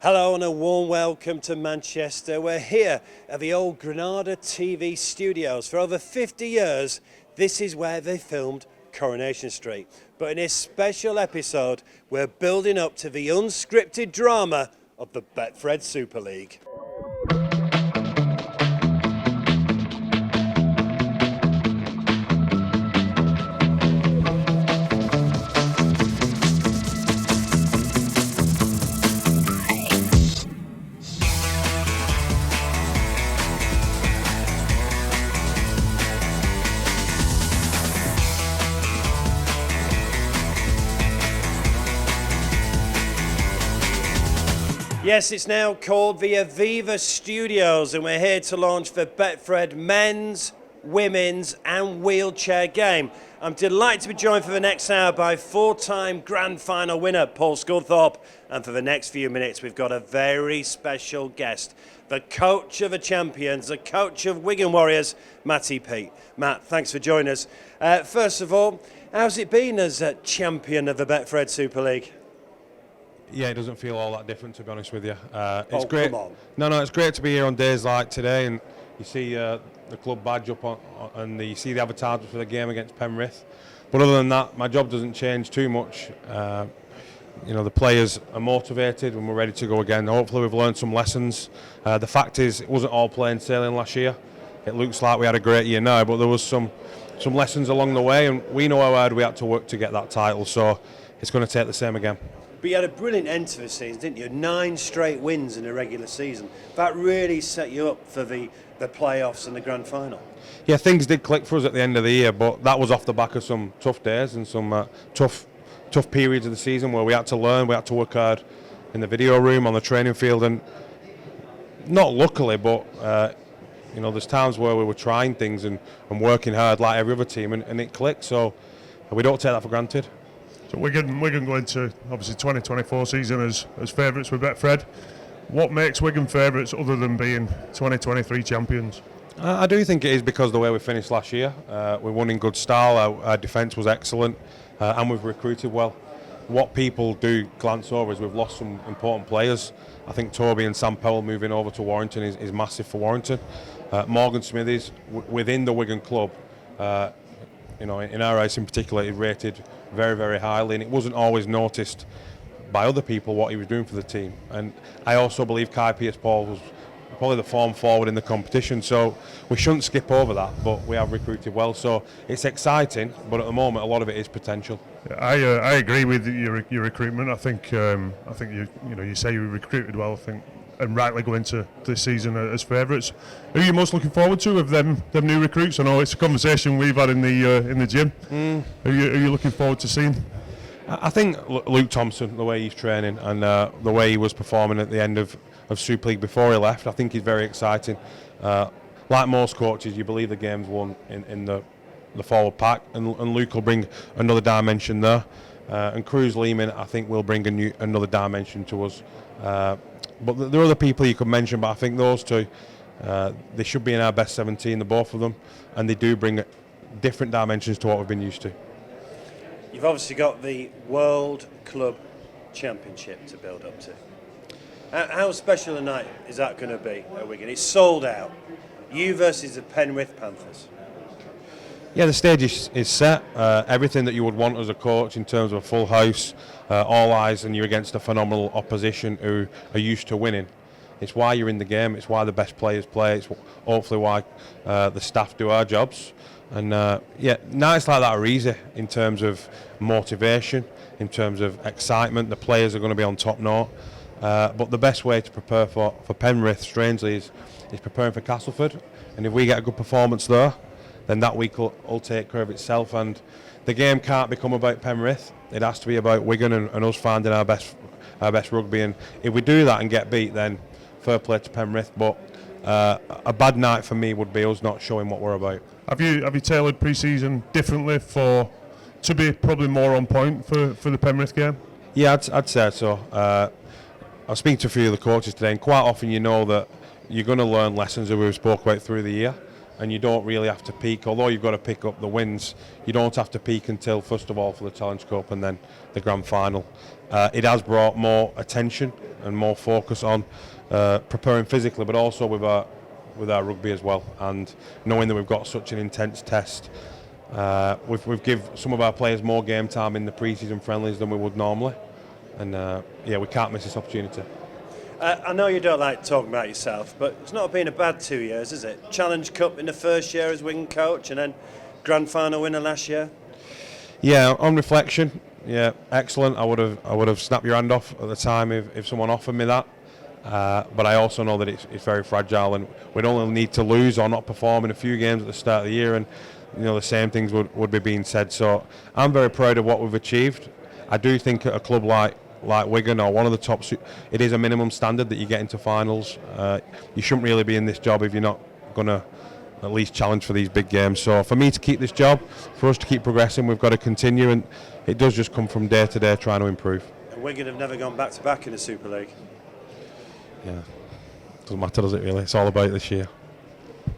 Hello and a warm welcome to Manchester. We're here at the old Granada TV studios. For over 50 years, this is where they filmed Coronation Street. But in this special episode, we're building up to the unscripted drama of the Betfred Super League. Yes, it's now called the Aviva Studios, and we're here to launch the Betfred men's, women's and wheelchair game. I'm delighted to be joined for the next hour by four-time grand final winner Paul Sculthorpe, and for the next few minutes we've got a very special guest, the coach of the champions, the coach of Wigan Warriors, Matty Peet. Matt, thanks for joining us. First of all, how's it been as a champion of the Betfred Super League? Yeah, it doesn't feel all that different, to be honest with you. It's great. Come on. No, it's great to be here on days like today, and you see the club badge up on, and you see the advertisement for the game against Penrith. But other than that, my job doesn't change too much. The players are motivated and we're ready to go again. Hopefully we've learned some lessons. The fact is, it wasn't all plain sailing last year. It looks like we had a great year now, but there was some lessons along the way, and we know how hard we had to work to get that title, so it's going to take the same again. But you had a brilliant end to the season, didn't you? 9 straight wins in a regular season. That really set you up for the playoffs and the grand final. Yeah, things did click for us at the end of the year, but that was off the back of some tough days and some tough periods of the season where we had to learn, we had to work hard in the video room, on the training field, and not luckily, but there's times where we were trying things and working hard like every other team, and it clicked, so we don't take that for granted. So Wigan go into obviously 2024 season as favourites with Betfred. What makes Wigan favourites other than being 2023 champions? I do think it is because of the way we finished last year. We won in good style, our defence was excellent, and we've recruited well. What people do glance over is we've lost some important players. I think Toby and Sam Powell moving over to Warrington is massive for Warrington. Morgan Smithies within the Wigan club, in our eyes in particular, is rated very, very highly, and it wasn't always noticed by other people what he was doing for the team. And I also believe Kai Pearce-Paul was probably the form forward in the competition, so we shouldn't skip over that, but we have recruited well, so it's exciting, but at the moment a lot of it is potential. I agree with your recruitment. I think you say you recruited well, I think, and rightly go into this season as favourites. Who are you most looking forward to of them new recruits? I know it's a conversation we've had in the gym. Who are you looking forward to seeing? I think Luke Thompson, the way he's training and the way he was performing at the end of Super League before he left, I think he's very exciting. Like most coaches, you believe the game's won in the forward pack, and Luke will bring another dimension there. And Cruz Lehman, I think, will bring another dimension to us. But there are other people you could mention, but I think those two, they should be in our best 17, the both of them, and they do bring different dimensions to what we've been used to. You've obviously got the World Club Championship to build up to. How special a night is that going to be at Wigan? It's sold out. You versus the Penrith Panthers. Yeah, the stage is set. Everything that you would want as a coach in terms of a full house, all eyes, and you're against a phenomenal opposition who are used to winning. It's why you're in the game. It's why the best players play. It's hopefully why the staff do our jobs. And nights like that are easy in terms of motivation, in terms of excitement. The players are going to be on top note. But the best way to prepare for Penrith, strangely, is preparing for Castleford. And if we get a good performance there, then that week will take care of itself, and the game can't become about Penrith. It has to be about Wigan and us finding our best rugby, and if we do that and get beat, then fair play to Penrith, but a bad night for me would be us not showing what we're about. Have you tailored pre-season differently to be probably more on point for the Penrith game? Yeah, I'd say so. I was speaking to a few of the coaches today, and quite often you know that you're going to learn lessons that we've spoke about through the year. and you don't really have to peak. Although you've got to pick up the wins, you don't have to peak until, first of all, for the Challenge Cup and then the Grand Final. It has brought more attention and more focus on preparing physically, but also with our rugby as well. And knowing that we've got such an intense test, we've give some of our players more game time in the pre-season friendlies than we would normally. And we can't miss this opportunity. I know you don't like talking about yourself, but it's not been a bad 2 years, is it? Challenge Cup in the first year as Wigan coach, and then Grand Final winner last year. Yeah, on reflection, yeah, excellent. I would have snapped your hand off at the time if someone offered me that. But I also know that it's very fragile, and we'd only need to lose or not perform in a few games at the start of the year, and the same things would be being said. So I'm very proud of what we've achieved. I do think at a club like Wigan or one of the top, it is a minimum standard that you get into finals. You shouldn't really be in this job if you're not going to at least challenge for these big games. So for me to keep this job, for us to keep progressing, we've got to continue, and it does just come from day to day trying to improve. And Wigan have never gone back to back in the Super League. Yeah, doesn't matter, does it really? It's all about this year.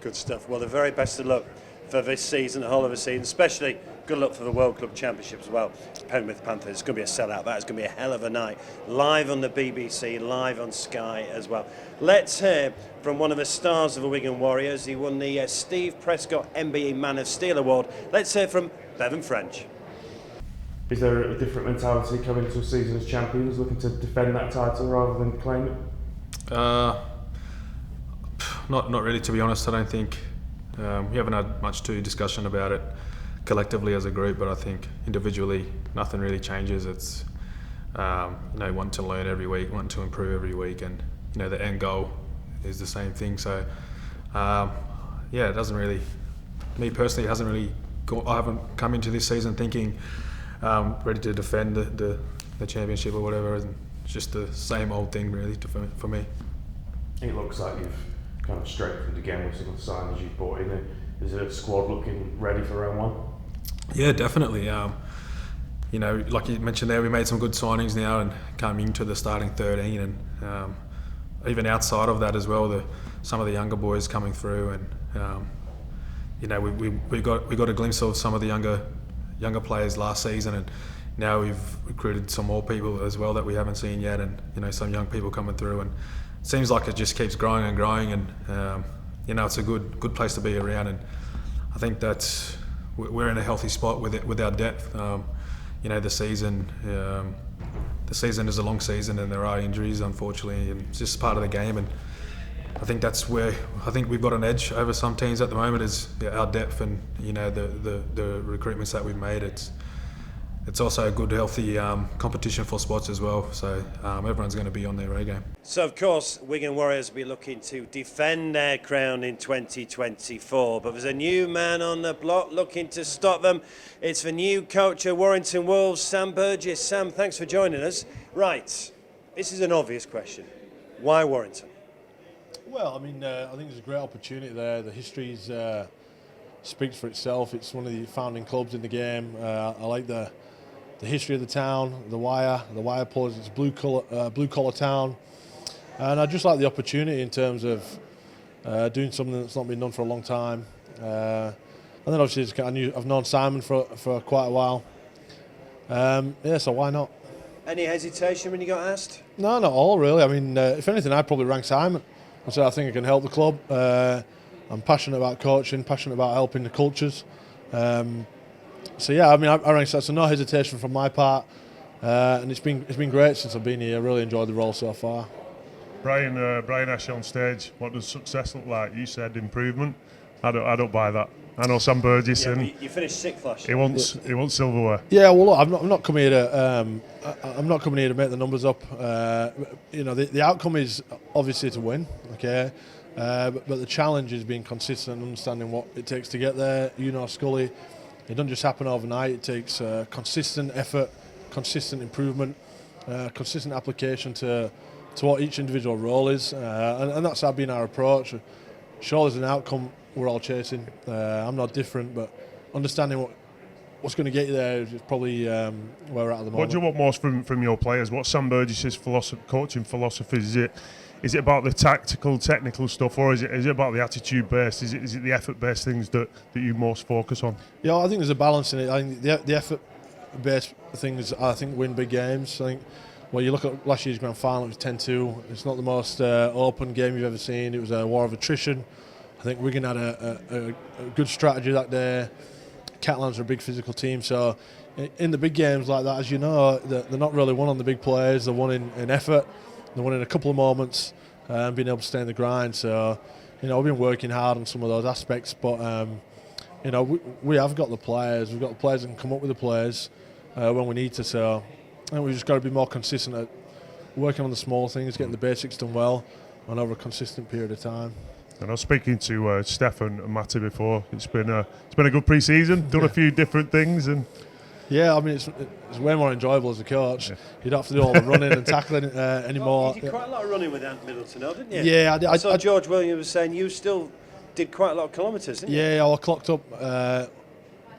Good stuff. Well, the very best of luck for this season, the whole of the season, especially good luck for the World Club Championship as well. Penrith Panthers, it's going to be a sellout. That is going to be a hell of a night. Live on the BBC, live on Sky as well. Let's hear from one of the stars of the Wigan Warriors. He won the Steve Prescott MBE Man of Steel Award. Let's hear from Bevan French. Is there a different mentality coming to a season as champions, looking to defend that title rather than claim it? Not really, to be honest. I don't think we haven't had much discussion about it collectively as a group, but I think individually nothing really changes. It's want to learn every week, want to improve every week, and the end goal is the same thing. So it doesn't really, me personally, it hasn't really I haven't come into this season thinking ready to defend the championship or whatever. It's just the same old thing really for me. It looks like you've kind of strengthened again with some of the signings you've brought in. Is the squad looking ready for round one? Yeah, definitely. Like you mentioned there, we made some good signings now and coming into the starting 13, and even outside of that as well, some of the younger boys coming through, and we got a glimpse of some of the younger players last season, and now we've recruited some more people as well that we haven't seen yet, and some young people coming through, and it seems like it just keeps growing and growing, and it's a good place to be around, and I think that we're in a healthy spot with our depth. The season is a long season, and there are injuries, unfortunately, and it's just part of the game. And I think that's where we've got an edge over some teams at the moment, is our depth and the recruitments that we've made. It's also a good, healthy competition for spots as well. So everyone's going to be on their A game. So, of course, Wigan Warriors will be looking to defend their crown in 2024. But there's a new man on the block looking to stop them. It's the new coach of Warrington Wolves, Sam Burgess. Sam, thanks for joining us. Right, this is an obvious question. Why Warrington? Well, I think there's a great opportunity there. The history speaks for itself. It's one of the founding clubs in the game. I like the history of the town, the wire pulls. It's blue collar town, and I just like the opportunity in terms of doing something that's not been done for a long time. And then obviously I've known Simon for quite a while. So why not? Any hesitation when you got asked? No, not all really. If anything, I'd probably rank Simon. I said I think I can help the club. I'm passionate about coaching, passionate about helping the cultures. I rank that, so no hesitation from my part, and it's been great since I've been here. I really enjoyed the role so far. Brian asked you on stage, what does success look like? You said improvement. I don't buy that. I know Sam Burgess, and you finished sixth last year. He wants silverware. Yeah, well, look, I'm not coming here to make the numbers up. The outcome is obviously to win. Okay. But the challenge is being consistent and understanding what it takes to get there. Scully, it doesn't just happen overnight. It takes consistent effort, consistent improvement, consistent application to what each individual role is, and that's been our approach. Sure, there's an outcome we're all chasing. I'm not different, but understanding what's going to get you there is probably where we're at the moment. What do you want most from your players? What's Sam Burgess's coaching philosophy? Is it about the tactical, technical stuff, or is it about the attitude based? Is it the effort based things that you most focus on? Yeah, I think there's a balance in it. I think the effort based things win big games. I think. Well, you look at last year's grand final, it was 10-2. It's not the most open game you've ever seen. It was a war of attrition. I think Wigan had a good strategy that day. Catalans are a big physical team, so in the big games like that, as you know, they're not really won on the big plays. They're won in effort. They're won in a couple of moments and being able to stay in the grind. So, we've been working hard on some of those aspects, but we have got the players. We've got the players that can come up with the plays when we need to. So. I think we've just got to be more consistent at working on the small things, getting the basics done well, and over a consistent period of time. And I was speaking to Stefan and Matty before. It's been a good pre-season. Done a few different things, and yeah, I mean it's way more enjoyable as a coach. Yeah. You don't have to do all the running and tackling anymore. Well, you did quite a lot of running with Ant Middleton, didn't you? Yeah, I saw George Williams was saying you still did quite a lot of kilometres, didn't you? Yeah, I clocked up.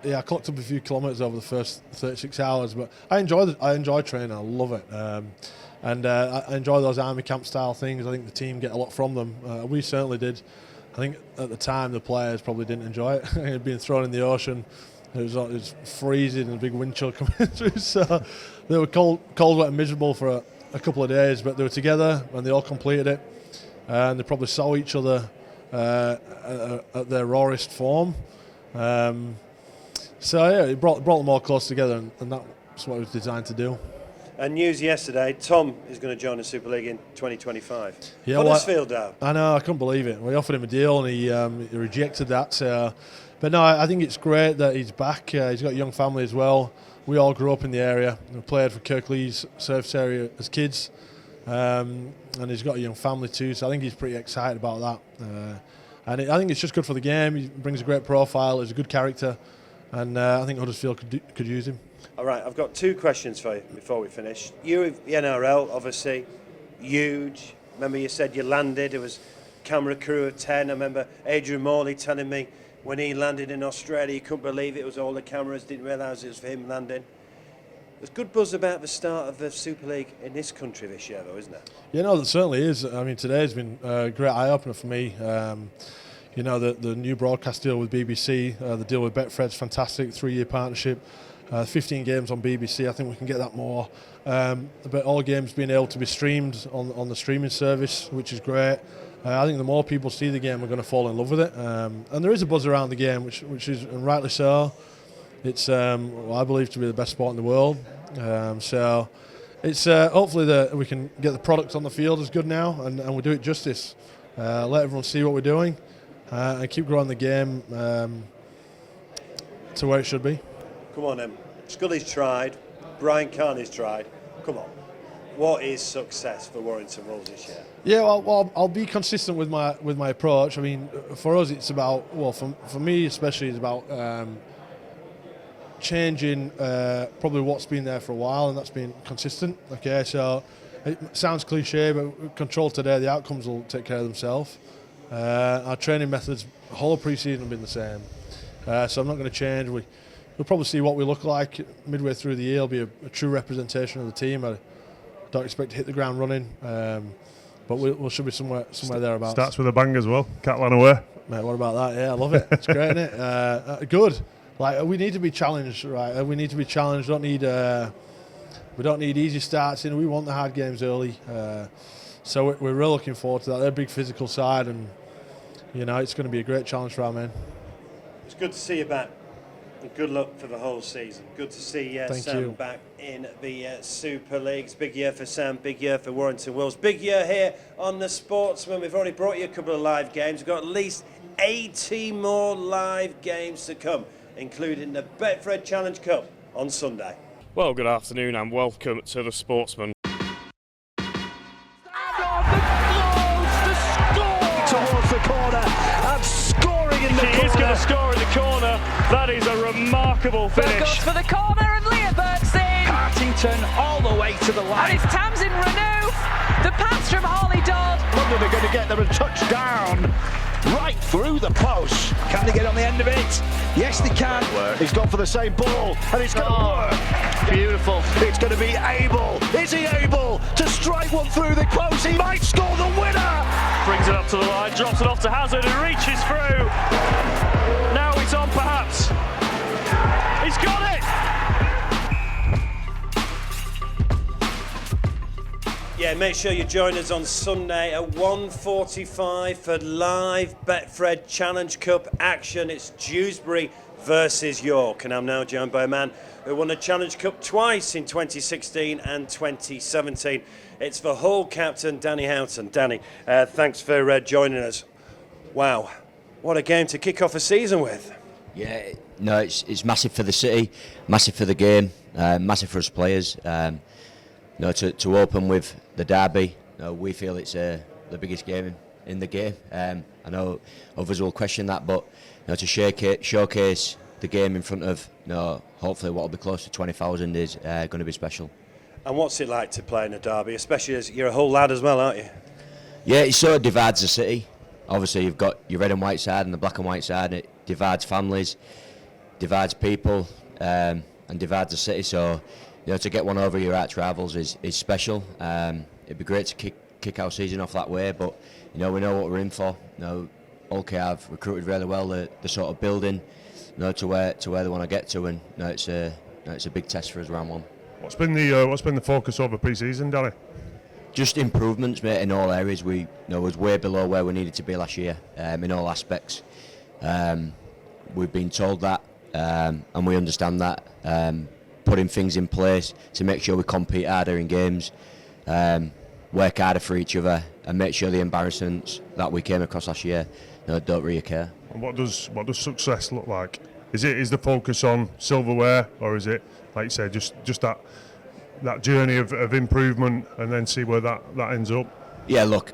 I clocked up a few kilometres over the first 36 hours, but I enjoy training. I love it, and I enjoy those army camp style things. I think the team get a lot from them. We certainly did. I think at the time the players probably didn't enjoy it. It had been thrown in the ocean. It was freezing and a big wind chill coming through. So they were cold, wet, and miserable for a couple of days. But they were together and they all completed it, and they probably saw each other at their rawest form. So yeah, it brought them all close together, and that's what it was designed to do. And news yesterday, Tom is going to join the Super League in 2025. Yeah, Huddersfield out. I know, I couldn't believe it. We offered him a deal, and he rejected that. But no, I think it's great that he's back. He's got a young family as well. We all grew up in the area. We played for Kirklees service area as kids, and he's got a young family too. So I think he's pretty excited about that. And I think it's just good for the game. He brings a great profile. He's a good character. And I think Huddersfield could use him. All right, I've got two questions for you before we finish. You with the NRL, obviously, huge. Remember you said you landed, it was camera crew of 10. I remember Adrian Morley telling me when he landed in Australia, he couldn't believe it was all the cameras, didn't realise it was for him landing. There's good buzz about the start of the Super League in this country this year, though, isn't there? Yeah, no, there certainly is. I mean, today's been a great eye-opener for me. The new broadcast deal with BBC, the deal with Betfred's fantastic, 3-year partnership, 15 games on BBC. I think we can get that more. But all games being able to be streamed on the streaming service, which is great. I think the more people see the game, are going to fall in love with it. And there is a buzz around the game, which is, and rightly so. It's, I believe, to be the best sport in the world. So it's hopefully that we can get the product on the field as good now, and we do it justice. Let everyone see what we're doing. And keep growing the game to where it should be. Come on, Scully's tried, Brian Carney's tried. Come on. What is success for Warrington Wolves this year? Yeah, well, I'll be consistent with my approach. I mean, for us, it's about, well, for me especially, it's about changing probably what's been there for a while, and that's been consistent. Okay, so it sounds cliche, but control today, the outcomes will take care of themselves. Our training methods, the whole pre-season have been the same, so I'm not going to change. We'll probably see what we look like midway through the year. It'll be a true representation of the team. I don't expect to hit the ground running, but we should be somewhere thereabouts. Starts with a bang as well. Catalan away. Mate, what about that? Yeah, I love it. It's great, isn't it? Good. Like, we need to be challenged, right? We need to be challenged. We don't need easy starts. We want the hard games early. So we're really looking forward to that. They're a big physical side, and it's going to be a great challenge for our men. It's good to see you back, and good luck for the whole season. Good to see Sam back in the Super League. It's a big year for Sam, big year for Warrington Wolves, big year here on the Sportsman. We've already brought you a couple of live games. We've got at least 80 more live games to come, including the Betfred Challenge Cup on Sunday. Well, good afternoon and welcome to the Sportsman. Towards the corner and scoring in the corner. He is going to score in the corner. That is a remarkable finish. Burgess for the corner and Leah Berkstein. Partington all the way to the line. And it's Tamsin Renew. The pass from Harley Dodd. London are going to get there and touch down. right through the post. Can they get on the end of it? Yes, they can. He's gone for the same ball, and it's going to work. Beautiful. It's going to be able. Is he able to strike one through the post? He might score the winner. Brings it up to the line, drops it off to Hazard, who reaches through. Now it's on, perhaps. He's got it. Yeah, make sure you join us on Sunday at 1:45 for live Betfred Challenge Cup action. It's Dewsbury versus York, and I'm now joined by a man who won a Challenge Cup twice in 2016 and 2017. It's for Hull captain Danny Houghton. Danny, thanks for joining us. Wow, what a game to kick off a season with. Yeah, no, it's massive for the city, massive for the game, massive for us players. To open with the derby, we feel it's the biggest game in the game. I know others will question that, but to showcase the game in front of hopefully what will be close to 20,000 is going to be special. And what's it like to play in a derby, especially as you're a Hull lad as well, aren't you? Yeah, it sort of divides the city. Obviously, you've got your red and white side and the black and white side. It divides families, divides people, and divides the city. So, to get one over your arch rivals is special. It'd be great to kick our season off that way, but we know what we're in for. OK have recruited really well. The sort of building, to where they want to get to, and it's a big test for us round one. What's been the focus over pre-season, Danny? Just improvements, mate, in all areas. We was way below where we needed to be last year in all aspects. We've been told that, and we understand that. Putting things in place to make sure we compete harder in games, work harder for each other, and make sure the embarrassments that we came across last year don't reoccur. And what does success look like? Is the focus on silverware, or is it, like you said, just that journey of improvement and then see where that ends up? Yeah, look,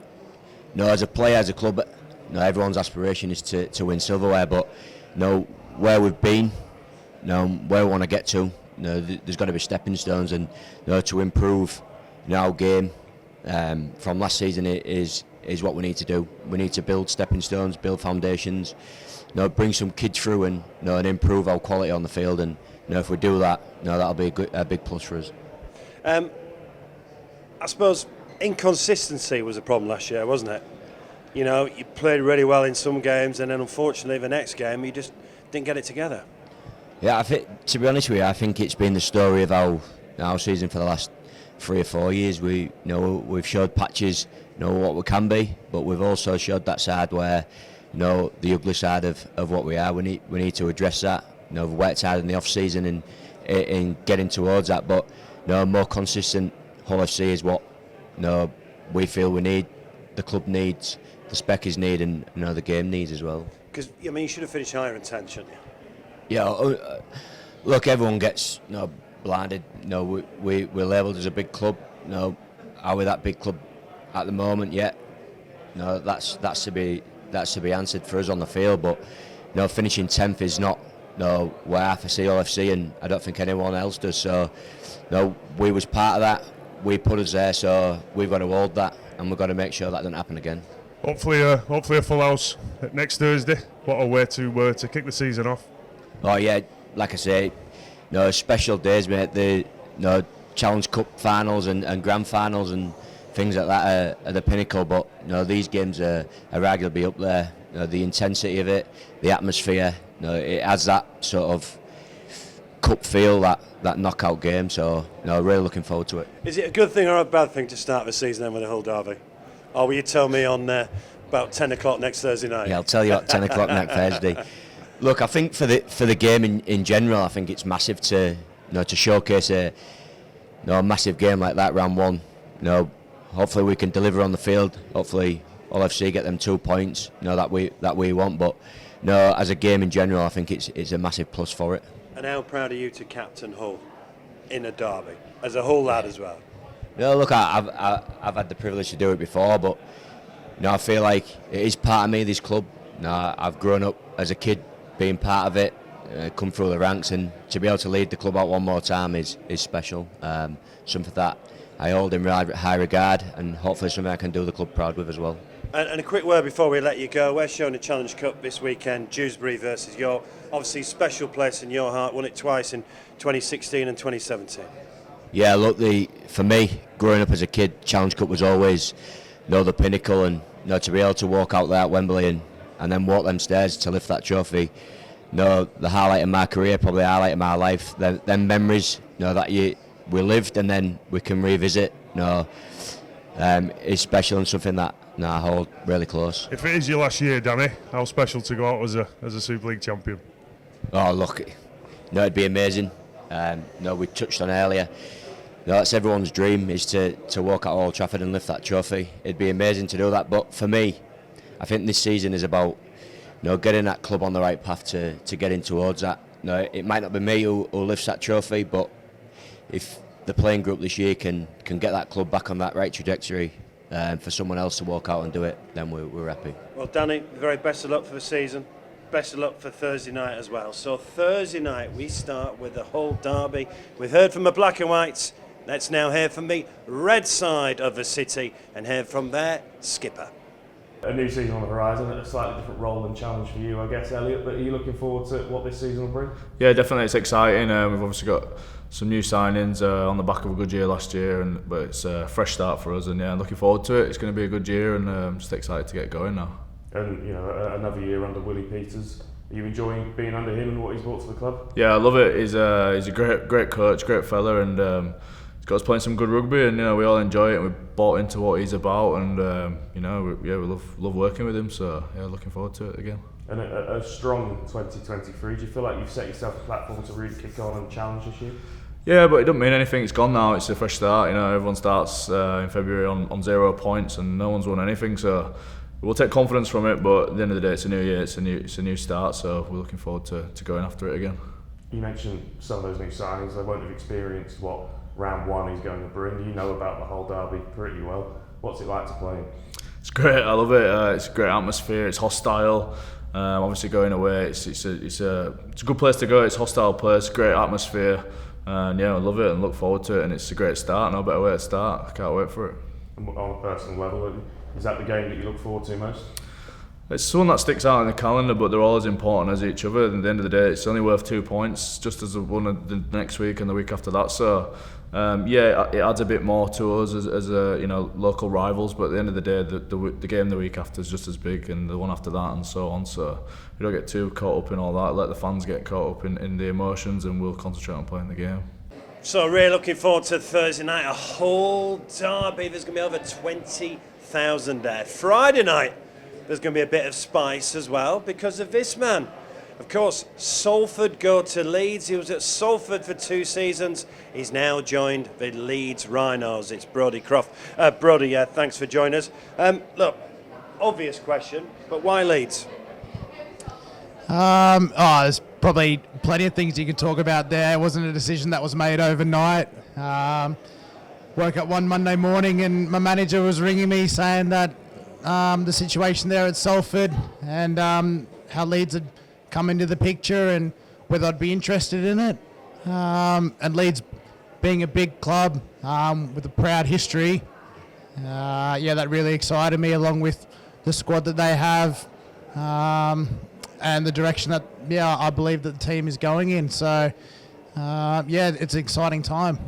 as a player, as a club, everyone's aspiration is to win silverware, but where we've been, where we want to get to, there's got to be stepping stones, and to improve our game from last season is what we need to do. We need to build stepping stones, build foundations, bring some kids through and improve our quality on the field, and if we do that, that'll be a big plus for us. I suppose inconsistency was a problem last year, wasn't it? You played really well in some games, and then unfortunately the next game you just didn't get it together. Yeah, I think, to be honest with you, I think it's been the story of our season for the last 3 or 4 years. We've showed patches, what we can be, but we've also showed that side where, the ugly side of what we are. We need to address that. We've worked hard in the off season in getting towards that, but more consistent Hull FC is what we feel we need, the club needs, the Speckers need, and the game needs as well. Because you should have finished higher in 10, shouldn't you? Yeah, look, everyone gets blinded. We're labelled as a big club. Are we that big club at the moment yet? That's to be answered for us on the field. But finishing 10th is not where I see Hull FC, and I don't think anyone else does. So we was part of that. We put us there, so we've got to hold that, and we've got to make sure that doesn't happen again. Hopefully a full house next Thursday. What a way to kick the season off. Oh yeah, like I say, special days, mate. The Challenge Cup finals and grand finals and things like that are the pinnacle. But these games are arguably up there. The intensity of it, the atmosphere, it has that sort of cup feel, that knockout game. So really looking forward to it. Is it a good thing or a bad thing to start the season then with a Hull derby? Or will you tell me on about 10 o'clock next Thursday night? Yeah, I'll tell you at 10 o'clock next Thursday. Look, I think for the game in general, I think it's massive to showcase a massive game like that round one. Hopefully we can deliver on the field. Hopefully Hull FC get them 2 points. That we want. But as a game in general, I think it's a massive plus for it. And how proud are you to captain Hull in a derby as a Hull lad as well? Look, I've had the privilege to do it before, but I feel like it is part of me, this club. I've grown up as a kid being part of it, come through the ranks, and to be able to lead the club out one more time is special. Something that I hold in high regard, and hopefully something I can do the club proud with as well. And a quick word before we let you go. We're showing the Challenge Cup this weekend, Dewsbury versus York. Obviously, special place in your heart. Won it twice in 2016 and 2017. Yeah, look, for me, growing up as a kid, Challenge Cup was always, the pinnacle, and to be able to walk out there at Wembley and then walk them stairs to lift that trophy. The highlight of my career, probably the highlight of my life. Them memories, that we lived and then we can revisit. It's special and something that I hold really close. If it is your last year, Danny, how special to go out as a Super League champion? Oh, look, it'd be amazing. We touched on earlier. That's everyone's dream, is to walk out Old Trafford and lift that trophy. It'd be amazing to do that, but for me, I think this season is about getting that club on the right path to getting towards that. It might not be me who lifts that trophy, but if the playing group this year can get that club back on that right trajectory, for someone else to walk out and do it, then we're happy. Well, Danny, the very best of luck for the season. Best of luck for Thursday night as well. So Thursday night we start with the Hull derby. We've heard from the black and whites. Let's now hear from the red side of the city and hear from their skipper. A new season on the horizon, a slightly different role and challenge for you, I guess, Elliot, but are you looking forward to what this season will bring? Yeah, definitely, it's exciting. We've obviously got some new signings on the back of a good year last year, but it's a fresh start for us, and yeah, looking forward to it. It's going to be a good year, and just excited to get going now. And another year under Willie Peters. Are you enjoying being under him and what he's brought to the club? Yeah, I love it. He's a great coach, great fella, and he's got us playing some good rugby, and we all enjoy it. And we bought into what he's about, and we love working with him. So yeah, looking forward to it again. And a strong 2023. Do you feel like you've set yourself a platform to really kick on and challenge this year? Yeah, but it doesn't mean anything. It's gone now. It's a fresh start. Everyone starts in February on 0 points, and no one's won anything. So we'll take confidence from it. But at the end of the day, it's a new year. It's a new start. So we're looking forward to going after it again. You mentioned some of those new signings. They won't have experienced what round one is going to bring. You know about the whole derby pretty well. What's it like to play? It's great. I love it. It's a great atmosphere. It's hostile. Obviously going away, it's a good place to go. It's a hostile place, great atmosphere. And yeah, I love it and look forward to it, and it's a great start. No better way to start. I can't wait for it. On a personal level, is that the game that you look forward to most? It's one that sticks out in the calendar, but they're all as important as each other. At the end of the day, it's only worth 2 points, just as the one the next week and the week after that. So it adds a bit more to us as local rivals. But at the end of the day, the game the week after is just as big, and the one after that, and so on. So we don't get too caught up in all that. Let the fans get caught up in the emotions, and we'll concentrate on playing the game. So really looking forward to Thursday night, a whole derby. There's going to be over 20,000 there. Friday night, there's going to be a bit of spice as well because of this man. Of course, Salford go to Leeds. He was at Salford for 2 seasons. He's now joined the Leeds Rhinos. It's Brodie Croft. Brodie, thanks for joining us. Look, obvious question, but why Leeds? There's probably plenty of things you can talk about there. It wasn't a decision that was made overnight. Woke up one Monday morning and my manager was ringing me saying that the situation there at Salford and how Leeds had come into the picture and whether I'd be interested in it. And Leeds being a big club with a proud history, that really excited me, along with the squad that they have and the direction that I believe that the team is going in. So it's an exciting time.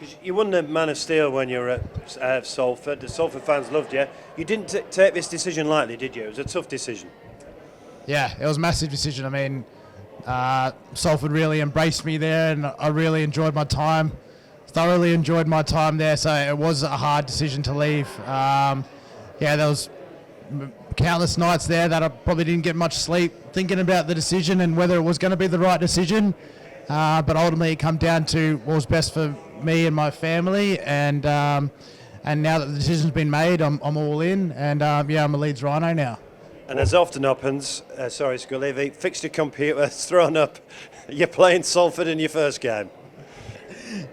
Because you won the Man of Steel when you were at Salford. The Salford fans loved you. You didn't take this decision lightly, did you? It was a tough decision. Yeah, it was a massive decision. I mean, Salford really embraced me there, and I really enjoyed my time. Thoroughly enjoyed my time there, so it was a hard decision to leave. There was countless nights there that I probably didn't get much sleep thinking about the decision and whether it was going to be the right decision. But ultimately, it come down to what was best for me and my family, and now that the decision's been made, I'm all in, and I'm a Leeds Rhino now. And as often happens, Scully, the fixture computer's thrown up. You're playing Salford in your first game.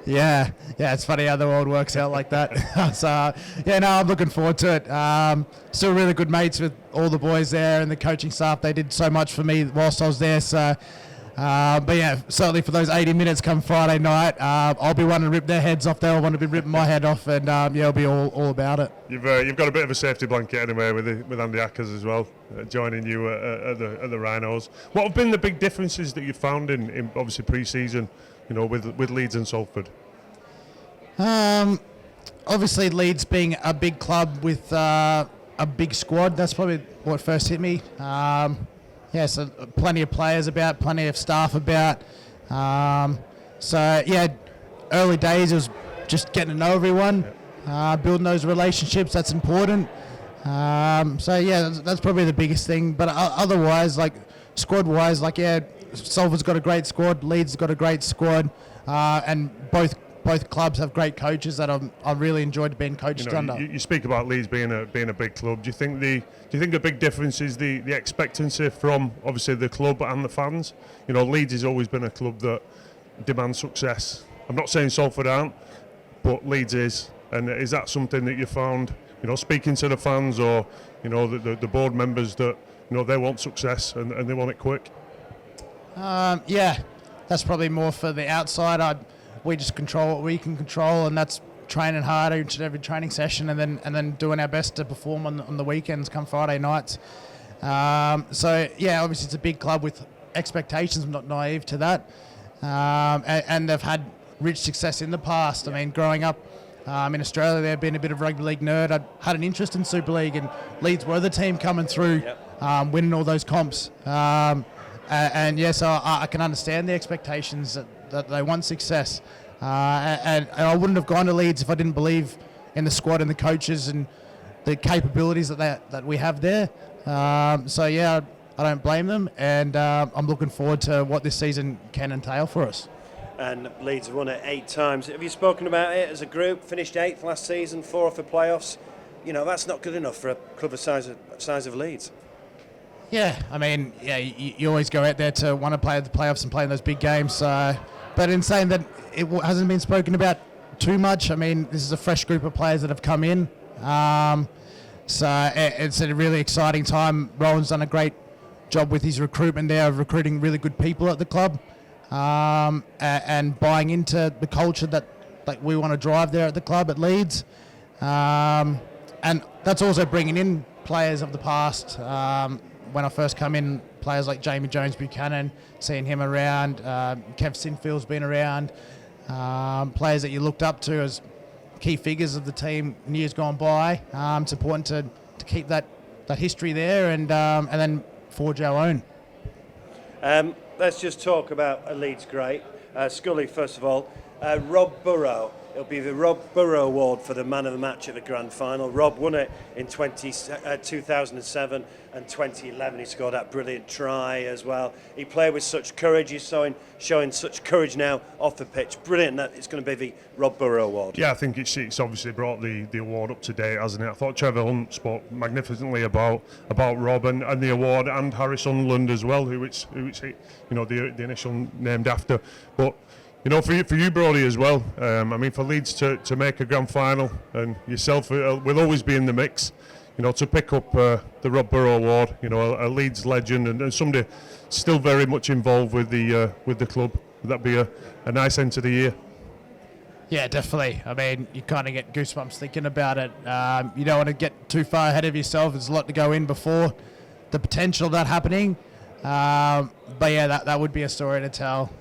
Yeah, it's funny how the world works out like that. I'm looking forward to it. Still really good mates with all the boys there and the coaching staff. They did so much for me whilst I was there, so But yeah, certainly for those 80 minutes come Friday night, I'll be wanting to rip their heads off. They'll want to be ripping my head off, and it'll be all about it. You've got a bit of a safety blanket anyway with Andy Ackers as well, joining you at the Rhinos. What have been the big differences that you've found in obviously pre-season, with Leeds and Salford? Obviously Leeds being a big club with a big squad, that's probably what first hit me. So plenty of players about, plenty of staff about. Early days it was just getting to know everyone, building those relationships, that's important. That's probably the biggest thing. But otherwise, squad-wise, Salford's got a great squad, Leeds has got a great squad, and both clubs have great coaches that I've really enjoyed being coached under. You speak about Leeds being a big club. Do you think the big difference is the expectancy from obviously the club and the fans? Leeds has always been a club that demands success. I'm not saying Salford aren't, but Leeds is. And is that something that you found, speaking to the fans or the board members that they want success and they want it quick? That's probably more for the outside. We just control what we can control, and that's training hard each and every training session, and then doing our best to perform on the weekends come Friday nights. Obviously it's a big club with expectations. I'm not naive to that, and they've had rich success in the past. I mean, growing up in Australia, there had been a bit of rugby league nerd. I had an interest in Super League, and Leeds were the team coming through, winning all those comps. So I can understand the expectations that they want success. And I wouldn't have gone to Leeds if I didn't believe in the squad and the coaches and the capabilities that we have there. I don't blame them, and I'm looking forward to what this season can entail for us. And Leeds have won it 8 times. Have you spoken about it as a group? Finished 8th last season, 4 off the playoffs. That's not good enough for a club the size of Leeds. Yeah, I mean, you always go out there to want to play the playoffs and play in those big games. But in saying that, it hasn't been spoken about too much. I mean, this is a fresh group of players that have come in. It's a really exciting time. Rowan's done a great job with his recruitment there, of recruiting really good people at the club, and buying into the culture that we want to drive there at the club at Leeds. And that's also bringing in players of the past. When I first come in, players like Jamie Jones-Buchanan, seeing him around, Kev Sinfield's been around, players that you looked up to as key figures of the team in years gone by. It's important to keep that history there and then forge our own. Let's just talk about a Leeds great. Scully, first of all, Rob Burrow. It'll be the Rob Burrow Award for the man of the match at the grand final. Rob won it in 2007 and 2011. He scored that brilliant try as well. He played with such courage. He's showing such courage now off the pitch. Brilliant. It's going to be the Rob Burrow Award. Yeah, I think it's obviously brought the award up to date, hasn't it? I thought Trevor Hunt spoke magnificently about Rob and the award, and Harry Sunderland as well, who it's the initial named after. But for you, Brodie, as well, for Leeds to make a grand final, and yourself will always be in the mix, to pick up the Rob Burrow Award, a Leeds legend and somebody still very much involved with the club. Would that be a nice end to the year? Yeah, definitely. I mean, you kind of get goosebumps thinking about it. You don't want to get too far ahead of yourself. There's a lot to go in before the potential of that happening. That would be a story to tell.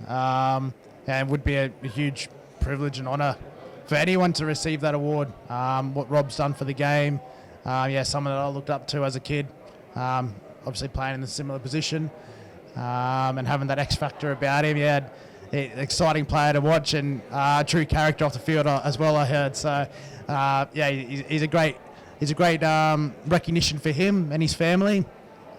And it would be a huge privilege and honour for anyone to receive that award. What Rob's done for the game, someone that I looked up to as a kid, obviously playing in a similar position, and having that X factor about him. An exciting player to watch, and a true character off the field as well, I heard. So, he's a great recognition for him and his family.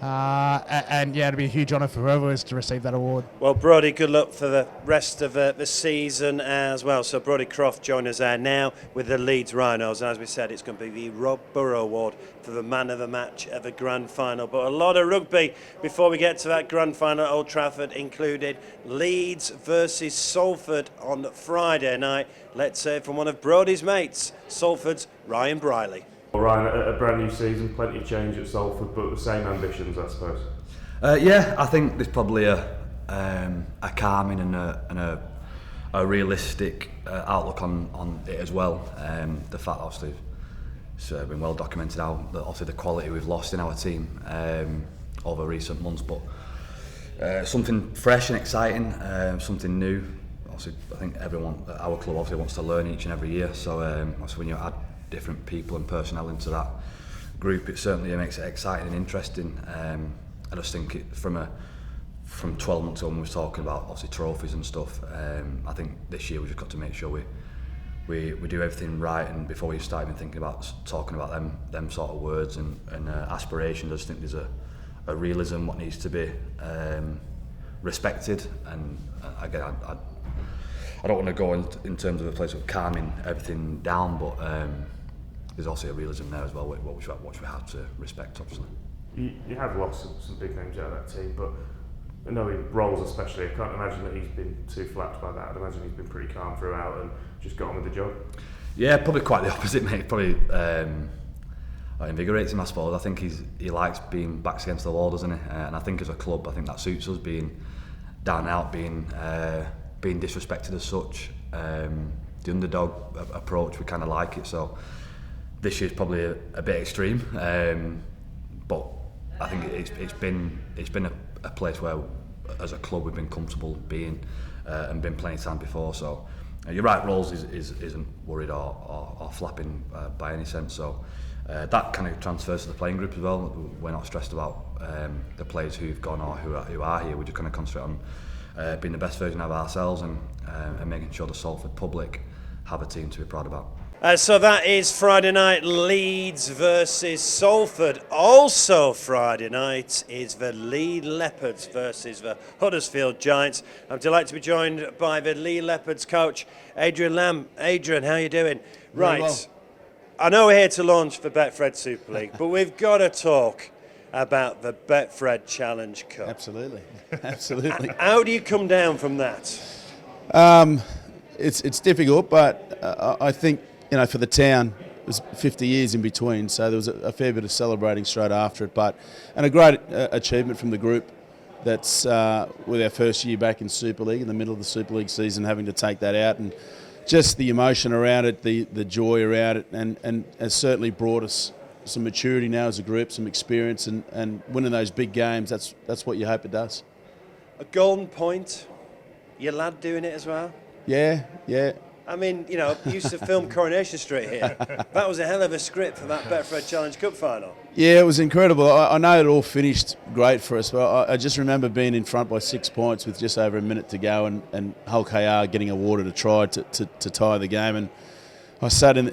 It'd be a huge honour for whoever is to receive that award. Well, Brodie, good luck for the rest of the season as well. So Brodie Croft joins us there now with the Leeds Rhinos. And as we said, it's going to be the Rob Burrow Award for the man of the match at the grand final. But a lot of rugby before we get to that grand final at Old Trafford included Leeds versus Salford on Friday night. Let's hear from one of Brodie's mates, Salford's Ryan Brierley. Ryan, a brand new season, plenty of change at Salford, but the same ambitions, I suppose. I think there's probably a a calming and a realistic outlook on it as well. The fact, obviously, it's been well documented how obviously the quality we've lost in our team over recent months, but something fresh and exciting, something new. Obviously, I think everyone at our club obviously wants to learn each and every year. So obviously when you add different people and personnel into that group, it certainly makes it exciting and interesting. I just think from 12 months on, we was talking about obviously trophies and stuff. I think this year we just got to make sure we do everything right, and before we start even thinking about talking about them sort of words and aspirations, I just think there's a realism what needs to be respected. And again, I don't want to go in terms of a place of calming everything down, but there's also a realism there as well, which we have to respect, obviously. You have lost some big names out of that team, but I know in roles especially, I can't imagine that he's been too flapped by that. I'd imagine he's been pretty calm throughout and just got on with the job. Yeah, probably quite the opposite, mate. Probably invigorates him, I suppose. I think he likes being backs against the wall, doesn't he? And I think as a club, I think that suits us, being down and out, being disrespected as such. The underdog approach, we kind of like it. So this year's probably a bit extreme, but I think it's been a place where, as a club, we've been comfortable being and been plenty of time before. So you're right, Rolls isn't worried or flapping by any sense. So that kind of transfers to the playing group as well. We're not stressed about the players who've gone or who are here. We just kind of concentrate on being the best version of ourselves and making sure the Salford public have a team to be proud about. So that is Friday night, Leeds versus Salford. Also Friday night is the Leeds Leopards versus the Huddersfield Giants. I'm delighted to be joined by the Leeds Leopards coach, Adrian Lam. Adrian, how are you doing? Right, well. I know we're here to launch the Betfred Super League, but we've got to talk about the Betfred Challenge Cup. Absolutely, absolutely. How do you come down from that? It's difficult, but I think, you know, for the town, it was 50 years in between, so there was a fair bit of celebrating straight after it. And a great achievement from the group. That's with our first year back in Super League, in the middle of the Super League season, having to take that out, and just the emotion around it, the joy around it, and has certainly brought us some maturity now as a group, some experience, and winning those big games. That's what you hope it does. A golden point. Your lad doing it as well. Yeah. I mean, you know, used to film Coronation Street here. That was a hell of a script for that Betfred Challenge Cup final. Yeah, it was incredible. I know it all finished great for us, but I just remember being in front by 6 points with just over a minute to go, and Hulk KR getting awarded a try to tie the game. And I sat in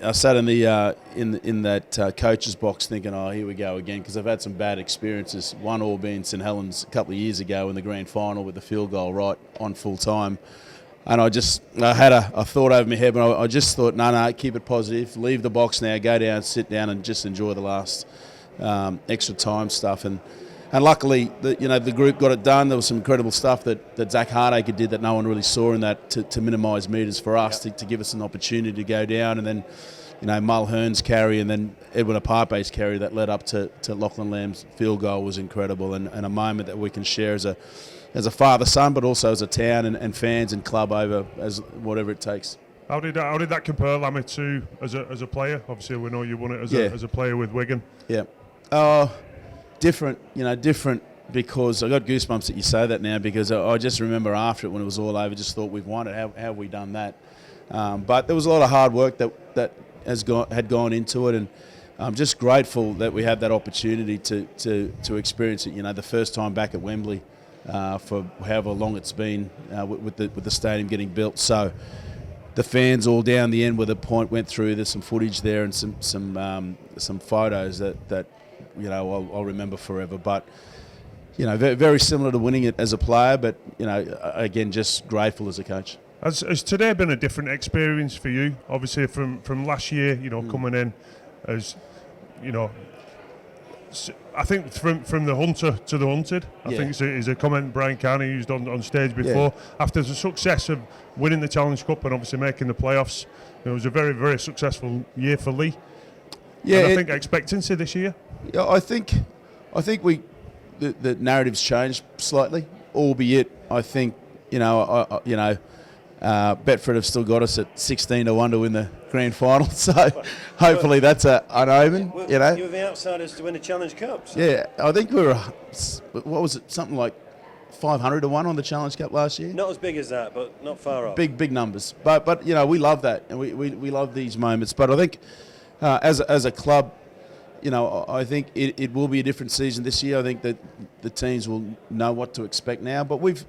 that coach's box thinking, oh, here we go again, because I've had some bad experiences. One all being St Helens a couple of years ago in the grand final with the field goal right on full time. And I had a thought over my head, but I just thought, no, keep it positive. Leave the box now, go down, sit down, and just enjoy the last extra time stuff. And luckily, the group got it done. There was some incredible stuff that Zach Hardacre did that no one really saw in that to minimise metres for us, to give us an opportunity to go down. And then, Mulhern's carry and then Edwin Aparpe's carry that led up to Lachlan Lamb's field goal was incredible, and a moment that we can share as a father-son, but also as a town and fans and club over as whatever it takes. How did that compare, Lammy, to as a player? Obviously, we know you won it as a player with Wigan. Yeah, different because I got goosebumps that you say that now, because I just remember after it when it was all over, just thought we've won it. How have we done that? But there was a lot of hard work that had gone into it, and I'm just grateful that we had that opportunity to experience it. The first time back at Wembley. For however long it's been with the stadium getting built. So the fans all down the end where the point went through, there's some footage there and some photos that I'll remember forever. But very, very similar to winning it as a player, but again, just grateful as a coach. Has today been a different experience for you? Obviously from last year, coming in as I think from the hunter to the hunted. I think it's a comment Brian Carney used on stage before. Yeah. After the success of winning the Challenge Cup and obviously making the playoffs, it was a very, very successful year for Lee. Yeah, and I think expectancy this year. Yeah, I think the narrative's changed slightly. albeit I think Betfred have still got us at 16-1 to win the grand final, so hopefully that's an omen. You were the outsiders to win the Challenge Cup. So. Yeah, I think we were. What was it? Something like 500-1 on the Challenge Cup last year. Not as big as that, but not far off. Big numbers, but we love that, and we love these moments. But I think as a club, I think it will be a different season this year. I think that the teams will know what to expect now. But we've,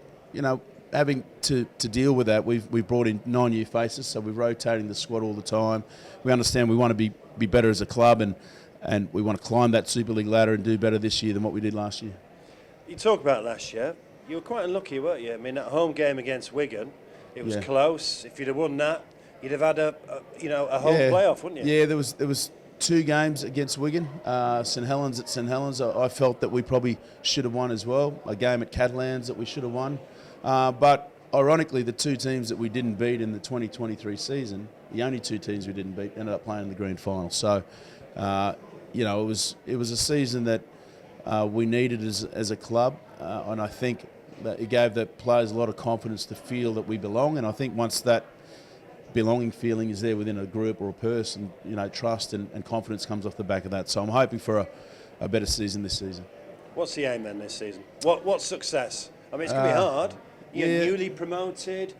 having to deal with that, we've brought in 9 new faces, so we're rotating the squad all the time. We understand we want to be better as a club, and we want to climb that Super League ladder and do better this year than what we did last year. You talk about last year. You were quite unlucky, weren't you? I mean, that home game against Wigan, it was close. If you'd have won that, you'd have had a home playoff, wouldn't you? Yeah, there was 2 games against Wigan, St Helens at St Helens. I felt that we probably should have won as well. A game at Catalans that we should have won. But ironically, the 2 teams that we didn't beat in the 2023 season, the only 2 teams we didn't beat, ended up playing in the grand final. So, it was a season that we needed as a club, and I think that it gave the players a lot of confidence to feel that we belong. And I think once that belonging feeling is there within a group or a person, trust and confidence comes off the back of that. So I'm hoping for a better season this season. What's the aim then this season? What's success? I mean, it's going to be hard. You're newly promoted,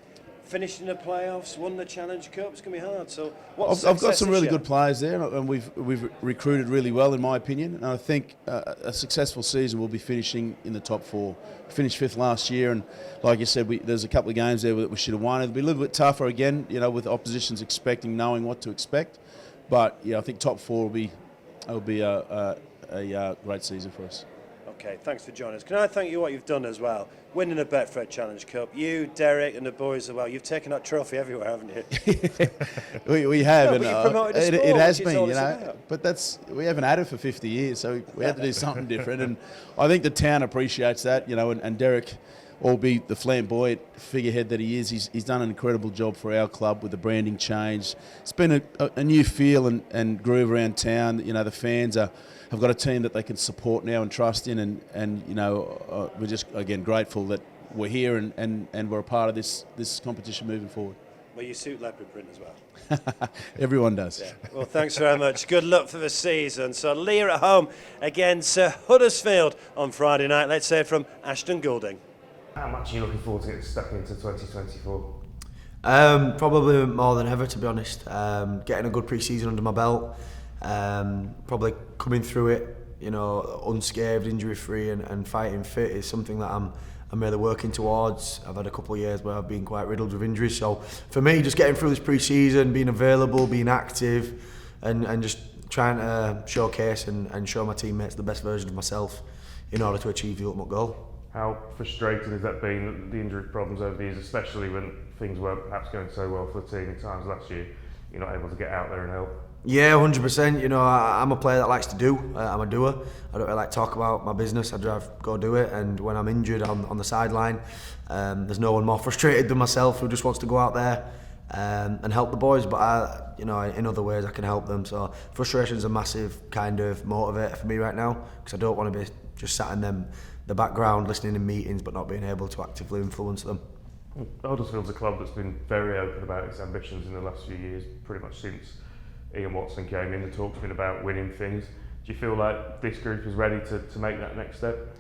finished in the playoffs, won the Challenge Cup. It's going to be hard. So I've got some really good players there, and we've recruited really well, in my opinion. And I think a successful season will be finishing in the top 4. We finished 5th last year, and like you said, there's a couple of games there that we should have won. It'll be a little bit tougher again, with oppositions knowing what to expect. But I think top 4 will be a great season for us. Okay, thanks for joining us. Can I thank you what you've done as well? Winning the Betfred Challenge Cup. You, Derek, and the boys as well. You've taken that trophy everywhere, haven't you? we have, and it has been, but we haven't had it for 50 years, so we had to do something different. And I think the town appreciates that, and Derek, albeit the flamboyant figurehead that he is, he's done an incredible job for our club with the branding change. It's been a new feel and groove around town. The fans have got a team that they can support now and trust in, and we're just again grateful that we're here and we're a part of this competition moving forward. Well, you suit leopard print as well. Everyone does. Yeah. Well, thanks very much. Good luck for the season. So Leah at home against Huddersfield on Friday night. Let's hear from Ashton Golding. How much are you looking forward to getting stuck into 2024? Probably more than ever, to be honest. Getting a good pre-season under my belt. Probably coming through it, unscathed, injury-free, and fighting fit is something that I'm really working towards. I've had a couple of years where I've been quite riddled with injuries, so for me, just getting through this pre-season, being available, being active, and just trying to showcase and show my teammates the best version of myself in order to achieve the ultimate goal. How frustrating has that been, the injury problems over the years, especially when things weren't perhaps going so well for the team in times last year? You're not able to get out there and help. Yeah, 100%. I'm a player that likes to do. I'm a doer. I don't really like to talk about my business. I'd rather go do it. And when I'm injured on the sideline, there's no one more frustrated than myself who just wants to go out there and help the boys. But in other ways I can help them. So frustration is a massive kind of motivator for me right now, because I don't want to be just sat in the background listening in meetings but not being able to actively influence them. Huddersfield's a club that's been very open about its ambitions in the last few years, pretty much since Ian Watson came in. The talk's been about winning things. Do you feel like this group is ready to make that next step?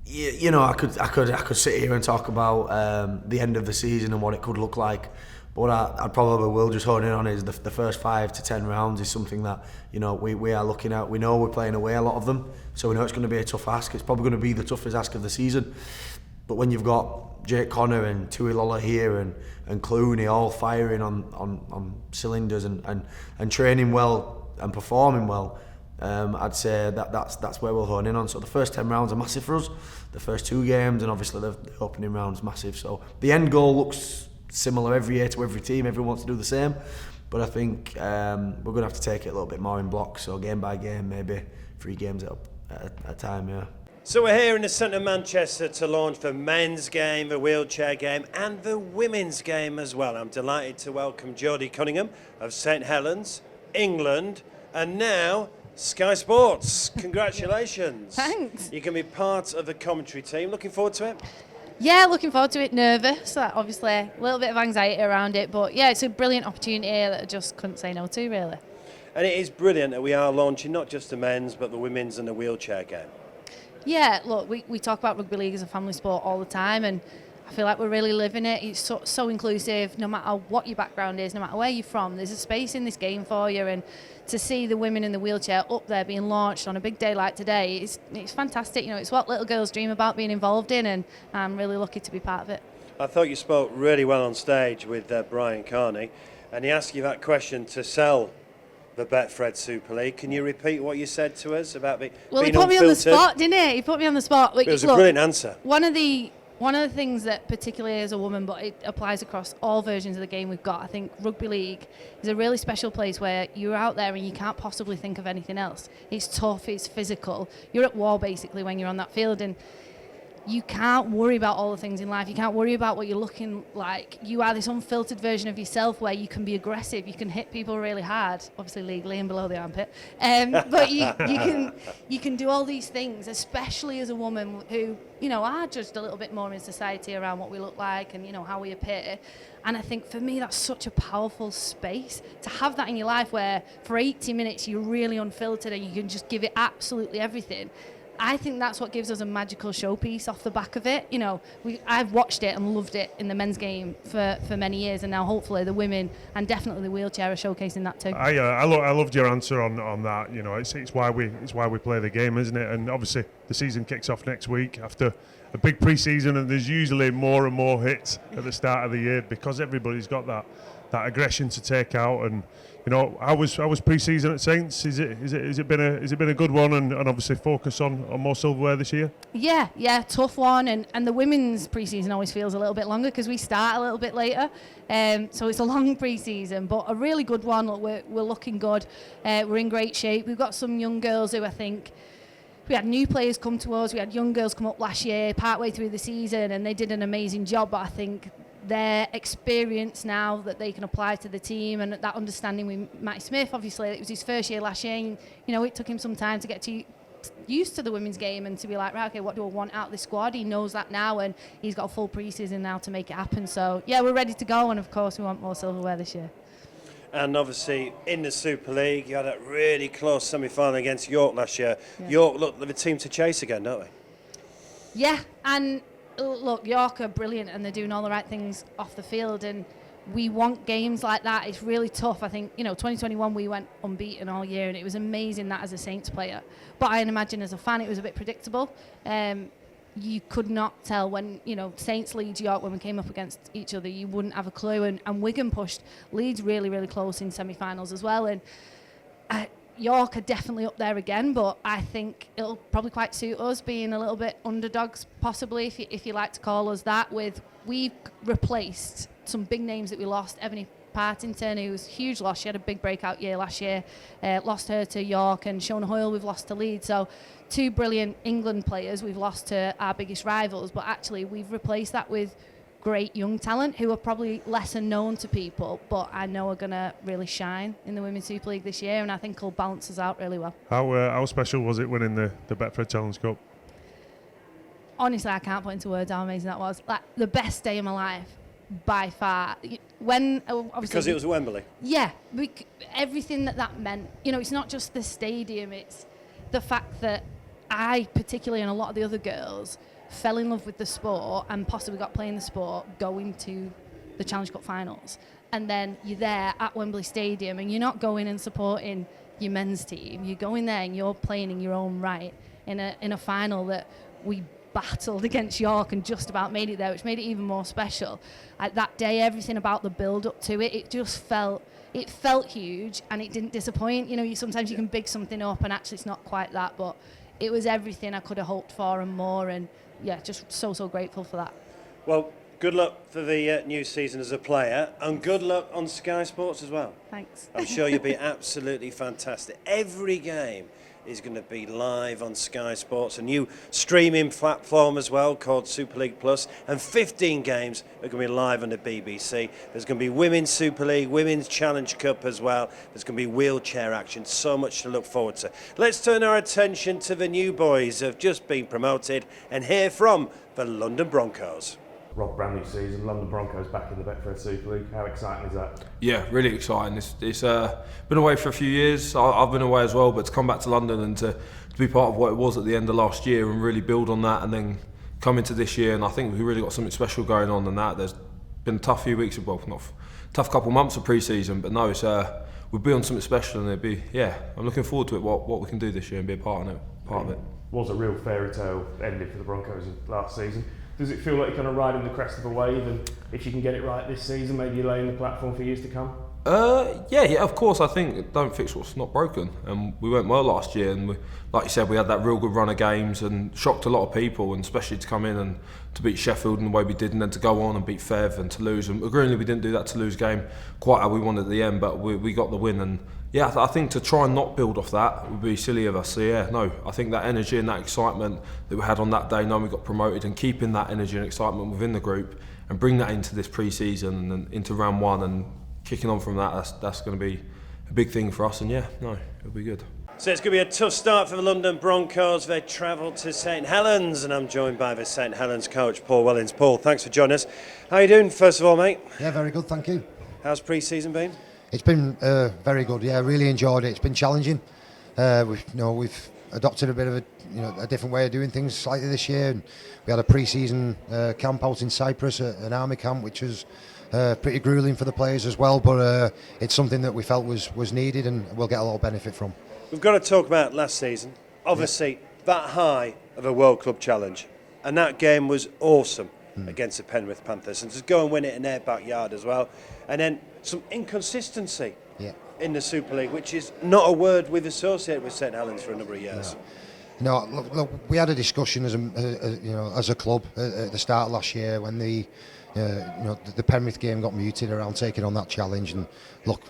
Yeah, I could sit here and talk about the end of the season and what it could look like. But what I probably will just hone in on is the first 5 to 10 rounds is something that we are looking at. We know we're playing away a lot of them, so we know it's going to be a tough ask. It's probably going to be the toughest ask of the season. But when you've got Jake Connor and Tui Lola here and Clooney all firing on cylinders and training well and performing well, I'd say that's where we'll hone in on. So the first 10 rounds are massive for us. The first 2 games and obviously the opening round's massive. So the end goal looks similar every year to every team. Everyone wants to do the same. But I think we're going to have to take it a little bit more in blocks. So game by game, maybe 3 games at a time, yeah. So we're here in the centre of Manchester to launch the men's game, the wheelchair game and the women's game as well. I'm delighted to welcome Jodie Cunningham of St Helens, England, and now Sky Sports. Congratulations. Thanks. You can be part of the commentary team. Looking forward to it? Yeah, looking forward to it. Nervous, obviously, a little bit of anxiety around it, but yeah, it's a brilliant opportunity that I just couldn't say no to, really. And it is brilliant that we are launching not just the men's, but the women's and the wheelchair game. Yeah, look, we talk about rugby league as a family sport all the time, and I feel like we're really living it. It's so inclusive, no matter what your background is, no matter where you're from, there's a space in this game for you, and to see the women in the wheelchair up there being launched on a big day like today, it's fantastic. You know, it's what little girls dream about being involved in, and I'm really lucky to be part of it. I thought you spoke really well on stage with Brian Carney, and he asked you that question to sell the Betfred Super League. Can you repeat what you said to us about being Well, he being put me on the unfiltered? spot, didn't he? He put me on the spot. It was a brilliant answer. One of the things that, particularly as a woman, but it applies across all versions of the game we've got, I think rugby league is a really special place where you're out there and you can't possibly think of anything else. It's tough, it's physical. You're at war, basically, when you're on that field, and you can't worry about all the things in life. You can't worry about what you're looking like. You are this unfiltered version of yourself where you can be aggressive, you can hit people really hard, obviously legally and below the armpit, but you can do all these things, especially as a woman who, you know, are judged a little bit more in society around what we look like and, you know, how we appear. And I think for me that's such a powerful space to have that in your life where for 80 minutes you're really unfiltered and you can just give it absolutely everything. I think that's what gives us a magical showpiece off the back of it. You know, I've watched it and loved it in the men's game for many years, and now hopefully the women and definitely the wheelchair are showcasing that too. I loved your answer on that. You know, it's why we play the game, isn't it? And obviously the season kicks off next week after a big pre-season, and there's usually more and more hits at the start of the year because everybody's got that aggression to take out. And you know, how was pre-season at Saints? Is it been a good one, and obviously focus on more silverware this year? Yeah, tough one, and the women's pre-season always feels a little bit longer because we start a little bit later, so it's a long pre-season, but a really good one. Look, we're looking good, we're in great shape. We've got some young girls who I think. We had new players come to us, we had young girls come up last year, partway through the season, and they did an amazing job, but I think their experience now that they can apply to the team and that understanding with Matty Smith, obviously, it was his first year last year, and, you know, it took him some time to get used to the women's game and to be like, right, okay, what do I want out of this squad? He knows that now, and he's got a full pre-season now to make it happen. So, yeah, we're ready to go, and of course we want more silverware this year. And obviously in the Super League, you had a really close semi-final against York last year. Yeah. York look the team to chase again, don't they? Yeah, and look, York are brilliant and they're doing all the right things off the field, and we want games like that. It's really tough. I think, you know, 2021 we went unbeaten all year, and it was amazing that as a Saints player. But I imagine as a fan it was a bit predictable. You could not tell when, you know, Saints, Leeds, York, when we came up against each other, you wouldn't have a clue. And Wigan pushed Leeds really, really close in semi-finals as well. And York are definitely up there again, but I think it'll probably quite suit us being a little bit underdogs, possibly, if you like to call us that. We've replaced some big names that we lost. Ebony Partington, who was a huge loss. She had a big breakout year last year. Lost her to York, and Shona Hoyle we've lost to Leeds. So two brilliant England players we've lost to our biggest rivals, but actually we've replaced that with great young talent who are probably lesser known to people, but I know are going to really shine in the Women's Super League this year, and I think it'll balance us out really well. How special was it winning the Betfred Challenge Cup? Honestly, I can't put into words how amazing that was. Like, the best day of my life by far. When obviously because it was Wembley. Yeah, everything that meant. You know, it's not just the stadium, it's the fact that I, particularly, and a lot of the other girls, fell in love with the sport and possibly got playing the sport going to the Challenge Cup finals. And then you're there at Wembley Stadium and you're not going and supporting your men's team. You're going there and you're playing in your own right in a final that we battled against York and just about made it there, which made it even more special. That day, everything about the build up to it just felt huge, and it didn't disappoint. You know, sometimes you can big something up and actually it's not quite that, but it was everything I could have hoped for and more, and yeah, just so grateful for that. Well, Good luck for the new season as a player, and good luck on Sky Sports as well. Thanks. I'm sure you'll be absolutely fantastic. Every game is going to be live on Sky Sports, a new streaming platform as well called Super League Plus, and 15 games are going to be live on the BBC. There's going to be Women's Super League, Women's Challenge Cup as well. There's going to be wheelchair action, so much to look forward to. Let's turn our attention to the new boys who have just been promoted and hear from the London Broncos. Rob, brand new season, London Broncos back in the Betfred Super League. How exciting is that? Yeah, really exciting. It's been away for a few years. I've been away as well, but to come back to London and to be part of what it was at the end of last year and really build on that, and then come into this year, and I think we really got something special going on. And that there's been a tough few weeks, well, not tough couple of months of pre-season, but no, it's we'll be on something special, and I'm looking forward to it. What we can do this year and be a part of it. Was a real fairy tale ending for the Broncos last season. Does it feel like you're kind of riding the crest of a wave, and if you can get it right this season, maybe you're laying the platform for years to come? Yeah, of course. I think don't fix what's not broken, and we went well last year, and like you said, we had that real good run of games and shocked a lot of people, and especially to come in and to beat Sheffield in the way we did, and then to go on and beat Fev and to lose. And agreeingly, we didn't do that Toulouse game quite how we wanted at the end, but we got the win. And yeah, I think to try and not build off that would be silly of us. So yeah, no, I think that energy and that excitement that we had on that day, knowing we got promoted, and keeping that energy and excitement within the group and bring that into this pre-season and into round one and kicking on from that's going to be a big thing for us. And yeah, no, it'll be good. So it's going to be a tough start for the London Broncos. They travel to St Helens, and I'm joined by the St Helens coach, Paul Wellings. Paul, thanks for joining us. How are you doing, first of all, mate? Yeah, very good, thank you. How's pre-season been? It's been very good. Yeah, really enjoyed it. It's been challenging. We've adopted a bit of a different way of doing things slightly this year. And we had a pre-season camp out in Cyprus, an army camp, which was pretty grueling for the players as well. But it's something that we felt was needed, and we'll get a lot of benefit from. We've got to talk about last season. Obviously, that high of a World Club challenge, and that game was awesome against the Penrith Panthers, and just go and win it in their backyard as well. And then some inconsistency in the Super League, which is not a word we've associated with St Helens for a number of years. No, look, we had a discussion as a club at the start of last year when the Penrith game got muted around taking on that challenge. And look,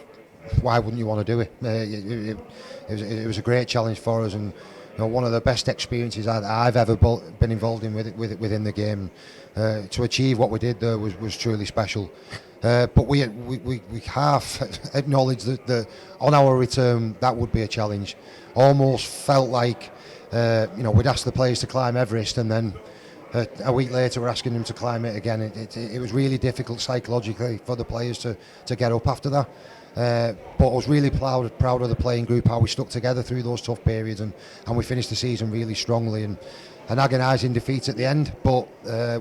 why wouldn't you want to do it? It was a great challenge for us, and one of the best experiences I've ever been involved in within the game. To achieve what we did there was truly special. But we half acknowledged that on our return that would be a challenge. Almost felt like we'd asked the players to climb Everest, and then a week later we're asking them to climb it again. It was really difficult psychologically for the players to get up after that. But I was really proud of the playing group, how we stuck together through those tough periods, and we finished the season really strongly, and an agonising defeat at the end, but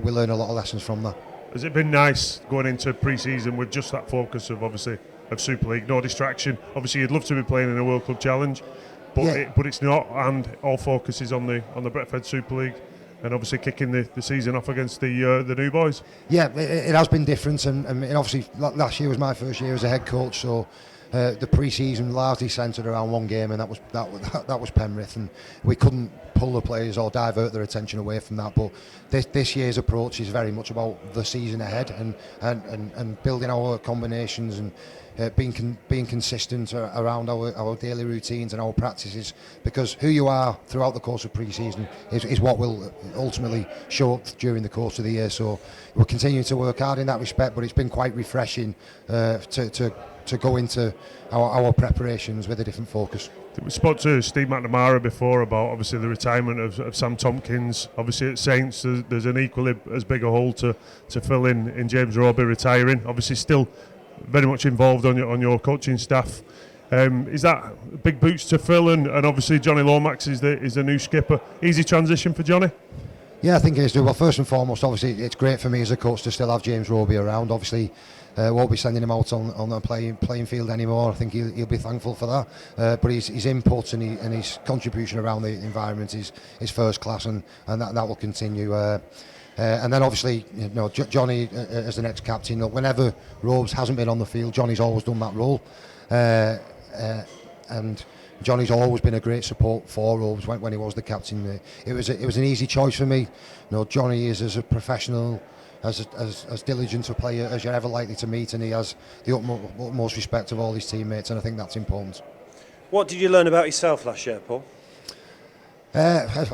we learned a lot of lessons from that. Has it been nice going into pre-season with just that focus of Super League, no distraction? Obviously you'd love to be playing in a World Club Challenge, but it's not, and all focus is on the Betfred Super League, and obviously kicking the season off against the new boys. Yeah, it has been different, and obviously last year was my first year as a head coach, so the pre-season largely centred around one game, and that was Penrith, and we couldn't pull the players or divert their attention away from that. But this year's approach is very much about the season ahead and building our combinations and being consistent around our daily routines and our practices, because who you are throughout the course of pre-season is what will ultimately show up during the course of the year. So we're continuing to work hard in that respect, but it's been quite refreshing to go into our preparations with a different focus. We spoke to Steve McNamara before about obviously the retirement of Sam Tompkins. Obviously at Saints there's an equally as big a hole to fill in James Roby retiring. Obviously still very much involved on your coaching staff. Is that big boots to fill? And obviously Jonny Lomax is the new skipper. Easy transition for Jonny? Yeah, I think it is. Well, first and foremost, obviously it's great for me as a coach to still have James Roby around. Obviously won't be sending him out on the playing field anymore. I think he'll be thankful for that. But his input and his contribution around the environment is first class, and that will continue. And then obviously, Jonny as the next captain. Whenever Robes hasn't been on the field, Johnny's always done that role, and Johnny's always been a great support for Robes when he was the captain. It was an easy choice for me. Johnny is as a professional as diligent a player as you're ever likely to meet, and he has the utmost respect of all his teammates, and I think that's important. What did you learn about yourself last year, Paul? A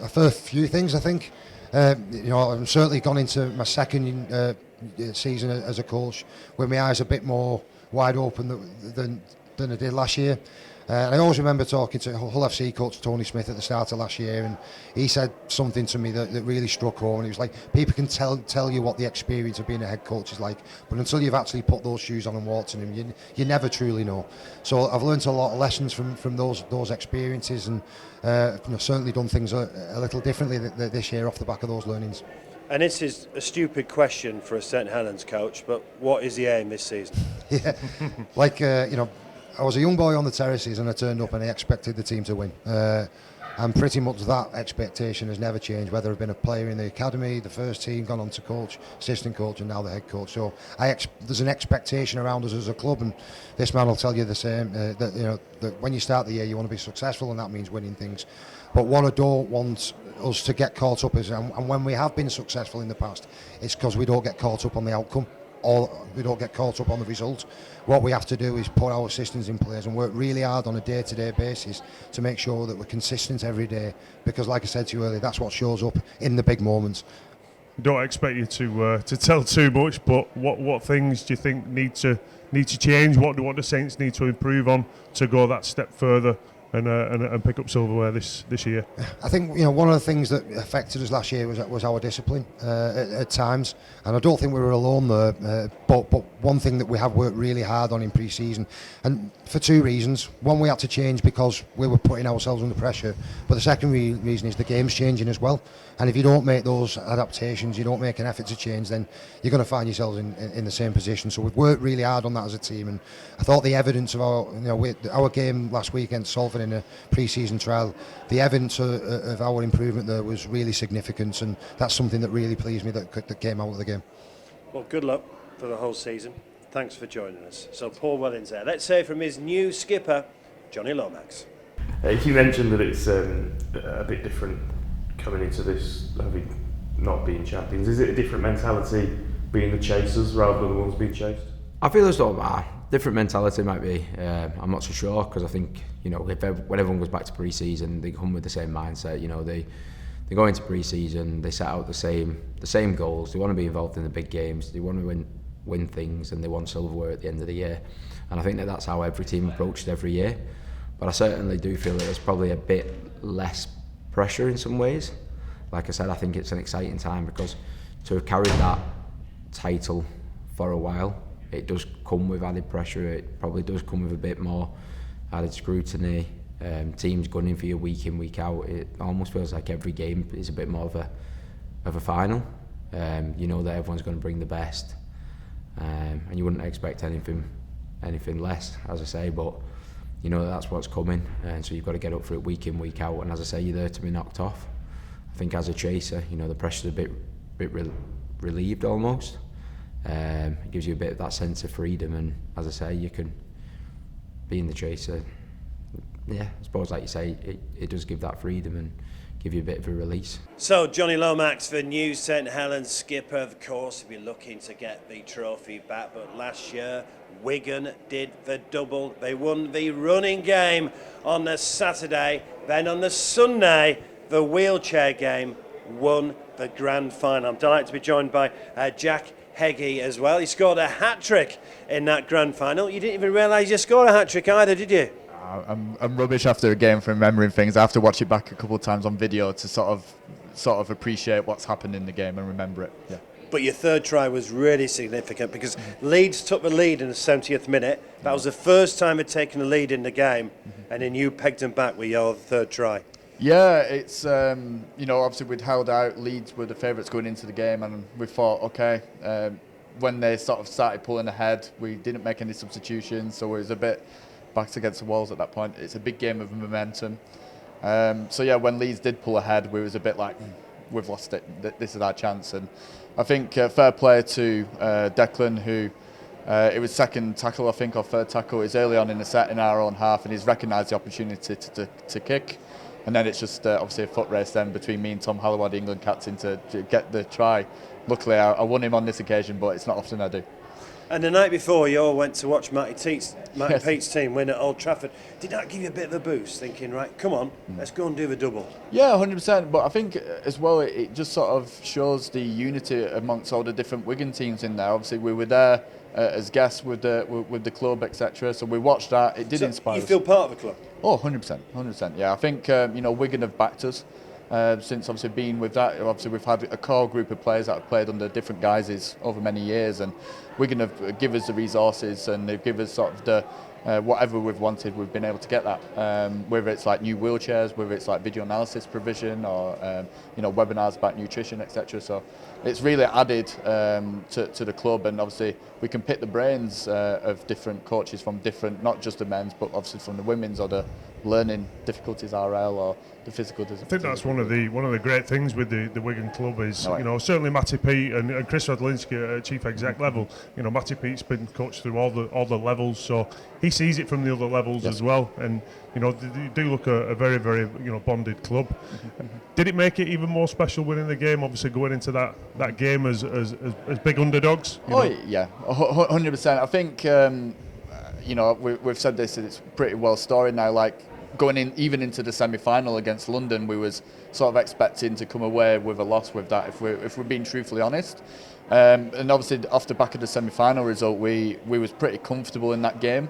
fair few things, I think. I'm certainly gone into my second season as a coach with my eyes a bit more wide open than I did last year. I always remember talking to Hull FC coach Tony Smith at the start of last year, and he said something to me that really struck home, and he was like, people can tell you what the experience of being a head coach is like, but until you've actually put those shoes on and walked in them, you never truly know. So I've learned a lot of lessons from those experiences, and certainly done things a little differently this year off the back of those learnings. And this is a stupid question for a St Helens coach, but what is the aim this season? I was a young boy on the terraces, and I turned up and I expected the team to win. And pretty much that expectation has never changed, whether I've been a player in the academy, the first team, gone on to coach, assistant coach, and now the head coach. So there's an expectation around us as a club, and this man will tell you the same, that when you start the year you want to be successful, and that means winning things. But what I don't want us to get caught up is, and when we have been successful in the past, it's because we don't get caught up on the outcome, or we don't get caught up on the result. What we have to do is put our systems in place and work really hard on a day-to-day basis to make sure that we're consistent every day, because like I said to you earlier, that's what shows up in the big moments. Don't expect you to tell too much, but what things do you think need to change? What do the Saints need to improve on to go that step further and pick up silverware this year? I think one of the things that affected us last year was our discipline at times, and I don't think we were alone there. But one thing that we have worked really hard on in pre-season, and for two reasons. One, we had to change because we were putting ourselves under pressure, but the second reason is the game's changing as well. And if you don't make those adaptations, you don't make an effort to change, then you're going to find yourselves in the same position. So we've worked really hard on that as a team, and I thought the evidence of our game last week against Salford in a pre-season trial, the evidence of our improvement there was really significant, and that's something that really pleased me that came out of the game. Well, good luck for the whole season. Thanks for joining us. So Paul Wellings there. Let's hear from his new skipper, Jonny Lomax. You mentioned that it's a bit different coming into this, not being champions. Is it a different mentality being the chasers rather than the ones being chased? I feel as though different mentality might be. I'm not so sure, because I think when everyone goes back to pre-season, they come with the same mindset. They go into pre-season, they set out the same goals. They want to be involved in the big games. They want to win things, and they want silverware at the end of the year. And I think that's how every team approached every year. But I certainly do feel that there's probably a bit less pressure in some ways. Like I said, I think it's an exciting time, because to have carried that title for a while, it does come with added pressure. It probably does come with a bit more added scrutiny. Teams gunning for you week in, week out. It almost feels like every game is a bit more of a final. You know that everyone's going to bring the best, and you wouldn't expect anything less, as I say. But you know that's what's coming, and so you've got to get up for it week in, week out. And as I say, you're there to be knocked off. I think as a chaser, the pressure's a bit relieved almost. It gives you a bit of that sense of freedom, and as I say, you can be in the chaser. Yeah, I suppose, like you say, it does give that freedom and give you a bit of a release. So Jonny Lomax, the new St Helens skipper, of course, will be looking to get the trophy back, but last year Wigan did the double. They won the running game on the Saturday, then on the Sunday the wheelchair game won the grand final. I'm delighted to be joined by Jack Heggy as well. He scored a hat-trick in that grand final. You didn't even realise you scored a hat-trick either, did you? I'm rubbish after a game for remembering things. I have to watch it back a couple of times on video to sort of appreciate what's happened in the game and remember it. Yeah. But your third try was really significant, because Leeds took the lead in the 70th minute. That was the first time they'd taken the lead in the game, and then you pegged them back with your third try. Yeah, it's obviously we'd held out. Leeds were the favourites going into the game, and we thought, okay, when they sort of started pulling ahead, we didn't make any substitutions, so it was a bit backs against the walls at that point. It's a big game of momentum. So yeah, when Leeds did pull ahead, we was a bit like, we've lost it. This is our chance. And I think fair play to Declan, who it was second tackle, I think, or third tackle. It's early on in the set in our own half, and he's recognised the opportunity to kick. and then it's just obviously a foot race then between me and Tom Halliwell, the England captain, to get the try. Luckily, I won him on this occasion, but it's not often I do. And the night before, you all went to watch Matty Peet's team win at Old Trafford. Did that give you a bit of a boost, thinking, right, come on, let's go and do the double? Yeah, 100%. But I think as well, it just sort of shows the unity amongst all the different Wigan teams in there. Obviously, we were there as guests with the club, etc. So we watched that. It did inspire us. You feel part of the club? Oh, 100%. Yeah, I think Wigan have backed us. Since obviously being with that, obviously we've had a core group of players that have played under different guises over many years, and Wigan have given us the resources and they've given us sort of the whatever we've wanted, we've been able to get that. Whether it's like new wheelchairs, whether it's like video analysis provision, or webinars about nutrition, etc. So it's really added to the club, and obviously we can pick the brains of different coaches from different, not just the men's, but obviously from the women's or the learning difficulties RL or the physical difficulties. I think that's one of the great things with the Wigan club is certainly Matty Peet and Chris Radlinski at chief exec level. Matty Peet's been coached through all the levels, so he sees it from the other levels as well. And they do look a very very bonded club. Did it make it even more special winning the game? Obviously going into that game as big underdogs. Yeah, 100%. I think we've said this, and it's pretty well storied now. Like going even into the semi-final against London, we was sort of expecting to come away with a loss with that, if we're being truthfully honest. And obviously off the back of the semi-final result, we was pretty comfortable in that game.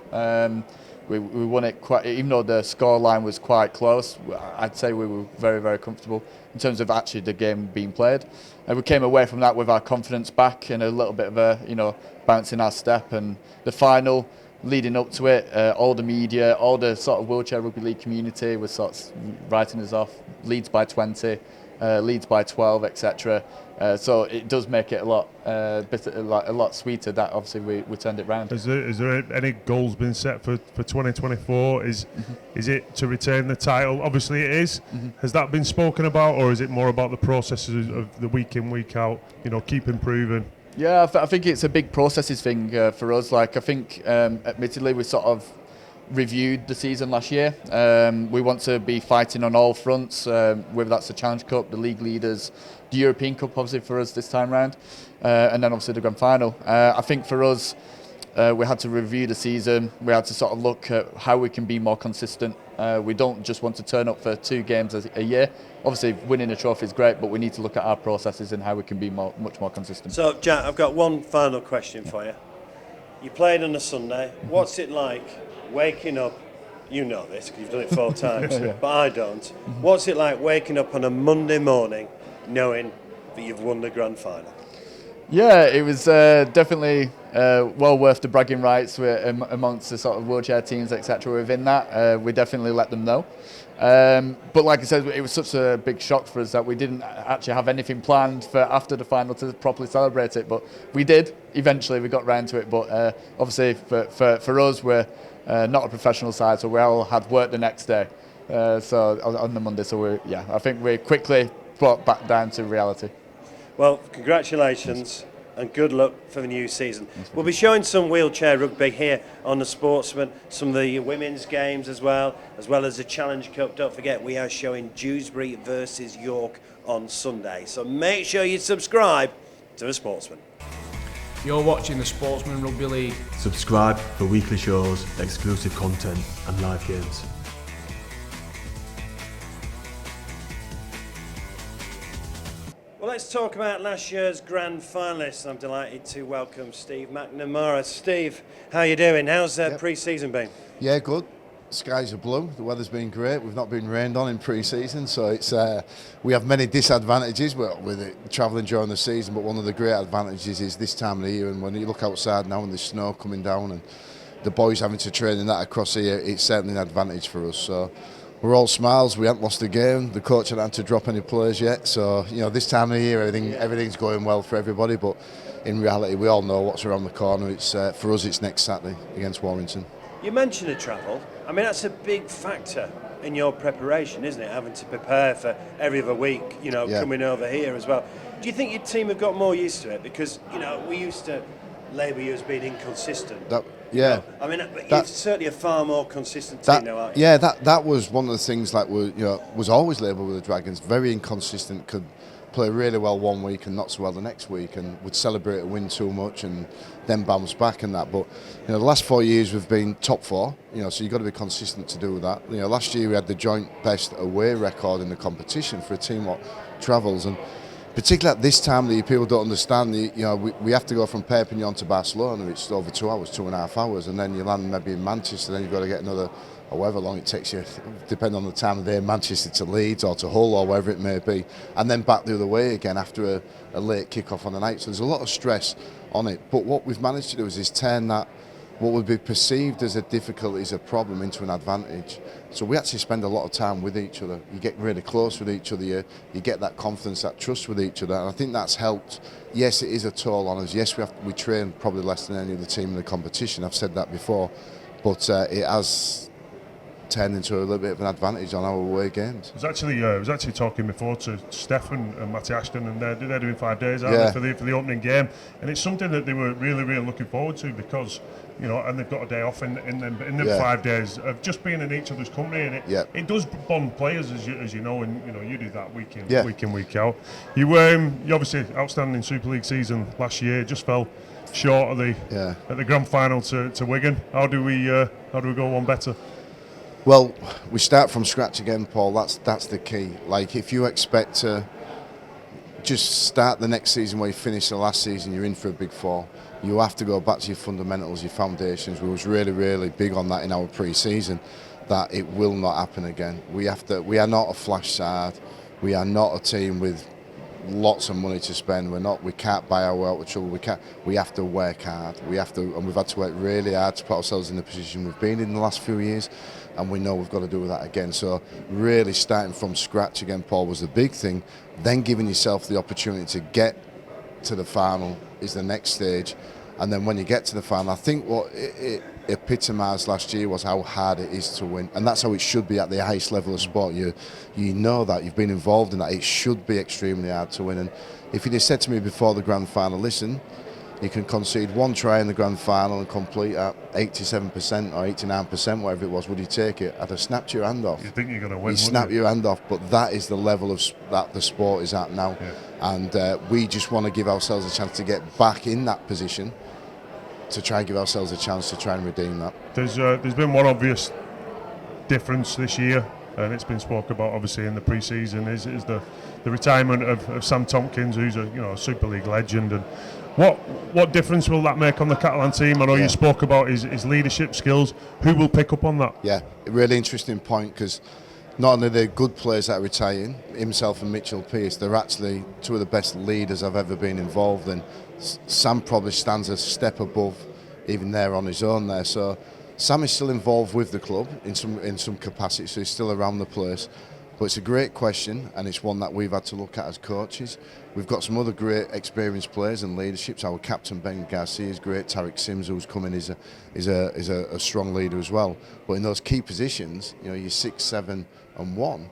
We won it quite, even though the score line was quite close. I'd say we were very very comfortable in terms of actually the game being played. And we came away from that with our confidence back and a little bit of a bounce in our step. And the final, leading up to it, all the media, all the sort of wheelchair rugby league community was sort of writing us off. Leeds by 20, Leeds by 12, etc. So it does make it a lot sweeter that obviously we turned it round. Is there any goals been set for 2024? Is it to retain the title? Obviously it is. Has that been spoken about, or is it more about the processes of the week in, week out? Keep improving. Yeah, I think it's a big processes thing for us. Like I think, admittedly, we sort of reviewed the season last year. We want to be fighting on all fronts, whether that's the Challenge Cup, the league leaders, the European Cup, obviously for us this time round, and then obviously the Grand Final. I think for us, we had to review the season. We had to sort of look at how we can be more consistent. We don't just want to turn up for 2 games a year. Obviously, winning a trophy is great, but we need to look at our processes and how we can be much more consistent. So, Jack, I've got one final question for you. You played on a Sunday. What's it like waking up? You know this because you've done it 4 times, but I don't. What's it like waking up on a Monday morning knowing that you've won the grand final? Yeah, it was definitely well worth the bragging rights amongst the sort of wheelchair teams, etc. Within that, we definitely let them know. But like I said, it was such a big shock for us that we didn't actually have anything planned for after the final to properly celebrate it. But we did. Eventually, we got round to it. But obviously, for us, we're not a professional side, so we all had work the next day. So on the Monday, so I think we quickly brought back down to reality. Well, congratulations and good luck for the new season. We'll be showing some wheelchair rugby here on the Sportsman, some of the women's games as well as the Challenge Cup. Don't forget, we are showing Dewsbury versus York on Sunday. So make sure you subscribe to the Sportsman. You're watching the Sportsman Rugby League. Subscribe for weekly shows, exclusive content and live games. Well, let's talk about last year's grand finalists. I'm delighted to welcome Steve McNamara. Steve, how are you doing? How's pre-season been? Yeah, good. Skies are blue. The weather's been great. We've not been rained on in pre-season, so it's we have many disadvantages with it travelling during the season. But one of the great advantages is this time of the year, and when you look outside now and there's snow coming down and the boys having to train in that across here, it's certainly an advantage for us. So we're all smiles. We haven't lost the game. The coach hasn't had to drop any players yet. So this time of the year, everything's going well for everybody. But in reality, we all know what's around the corner. It's for us. It's next Saturday against Warrington. You mentioned the travel. I mean, that's a big factor in your preparation, isn't it? Having to prepare for every other week. Coming over here as well. Do you think your team have got more used to it? Because we used to label you as being inconsistent. Yeah. I mean, you're certainly a far more consistent team now, aren't you? Yeah, that was one of the things that was always labelled with the Dragons. Very inconsistent, could play really well one week and not so well the next week, and would celebrate a win too much and then bounce back and that. But the last 4 years we've been top 4. So you've got to be consistent to do that. Last year we had the joint best away record in the competition for a team that travels, and particularly at this time of the year, people don't understand. We have to go from Perpignan to Barcelona. It's over 2 hours, 2.5 hours, and then you land maybe in Manchester. Then you've got to get another, however long it takes you, depending on the time of day, Manchester to Leeds or to Hull or wherever it may be, and then back the other way again after a late kick-off on the night. So there's a lot of stress on it. But what we've managed to do is turn that, what would be perceived as a difficulty, as a problem, into an advantage. So we actually spend a lot of time with each other. You get really close with each other. You get that confidence, that trust with each other, and I think that's helped. Yes, it is a toll on us. Yes, we train probably less than any other team in the competition. I've said that before, but it has turned into a little bit of an advantage on our away games. I was actually talking before to Steph and Matty Ashton, and they're doing 5 days out for the opening game, and it's something that they were really looking forward to, because and they've got a day off in them 5 days of just being in each other's company, and it does bond players, as you know, and you do that week in week out. You obviously outstanding Super League season last year, just fell short of at the grand final to Wigan. How do we go one better? Well, we start from scratch again, Paul. That's the key. Like, if you expect to just start the next season where you finished the last season, you're in for a big fall. You have to go back to your fundamentals, your foundations. We was really big on that in our pre-season, that it will not happen again. We are not a flash side. We are not a team with lots of money to spend. We can't buy our way out of trouble. We have to work hard. And we've had to work really hard to put ourselves in the position we've been in the last few years, and we know we've got to do that again. So really starting from scratch again, Paul, was the big thing. Then giving yourself the opportunity to get to the final is the next stage. And then when you get to the final, I think what it epitomised last year was how hard it is to win, and that's how it should be at the highest level of sport. You know that, you've been involved in that. It should be extremely hard to win. And if you'd have said to me before the grand final, listen, you can concede one try in the grand final and complete at 87% or 89%, whatever it was, would you take it? I'd have snapped your hand off. You think you're going to win? You snap your hand off, but that is the level of that the sport is at now, and we just want to give ourselves a chance to get back in that position, to try and give ourselves a chance to try and redeem that. There's been one obvious difference this year, and it's been spoken about obviously in the pre-season, is the retirement of Sam Tompkins, who's a Super League legend. And what difference will that make on the Catalan team? I know you spoke about his leadership skills. Who will pick up on that? Yeah, a really interesting point, because not only are they good players that are retiring, himself and Mitchell Pearce, they're actually two of the best leaders I've ever been involved in. Sam probably stands a step above even there on his own there. So Sam is still involved with the club in some capacity, so he's still around the place. But it's a great question, and it's one that we've had to look at as coaches. We've got some other great experienced players and leaderships. Our captain Ben Garcia is great. Tariq Sims, who's coming, is a strong leader as well. But in those key positions, you're 6, 7 and 1.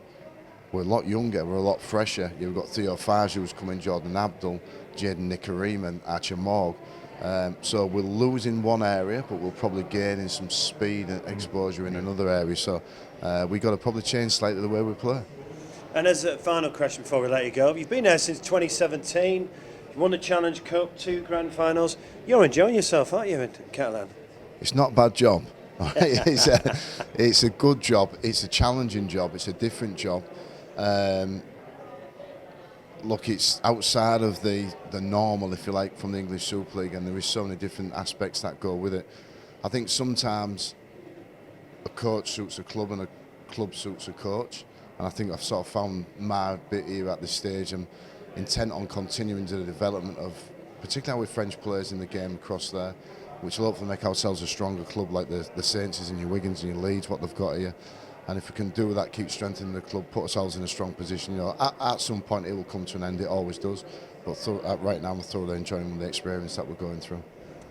We're a lot younger, we're a lot fresher. You've got Theo Farge, who's coming, Jordan Abdul, Jaden Nikareem and Archer Morg. So we'll lose in one area, but we'll probably gain in some speed and exposure in another area. So we've got to probably change slightly the way we play. And as a final question before we let you go, you've been there since 2017. You won the Challenge Cup, 2 grand finals. You're enjoying yourself, aren't you, in Catalan? It's not a bad job. It's a good job. It's a challenging job. It's a different job. Look, it's outside of the normal, if you like, from the English Super League, and there is so many different aspects that go with it. I think sometimes a coach suits a club and a club suits a coach, and I think I've sort of found my bit here at this stage. I'm intent on continuing to the development of, particularly with French players in the game across there, which will hopefully make ourselves a stronger club like the Saints and your Wigans and your Leeds, what they've got here. And if we can do that, keep strengthening the club, put ourselves in a strong position, at some point it will come to an end, it always does. But right now I'm thoroughly enjoying the experience that we're going through.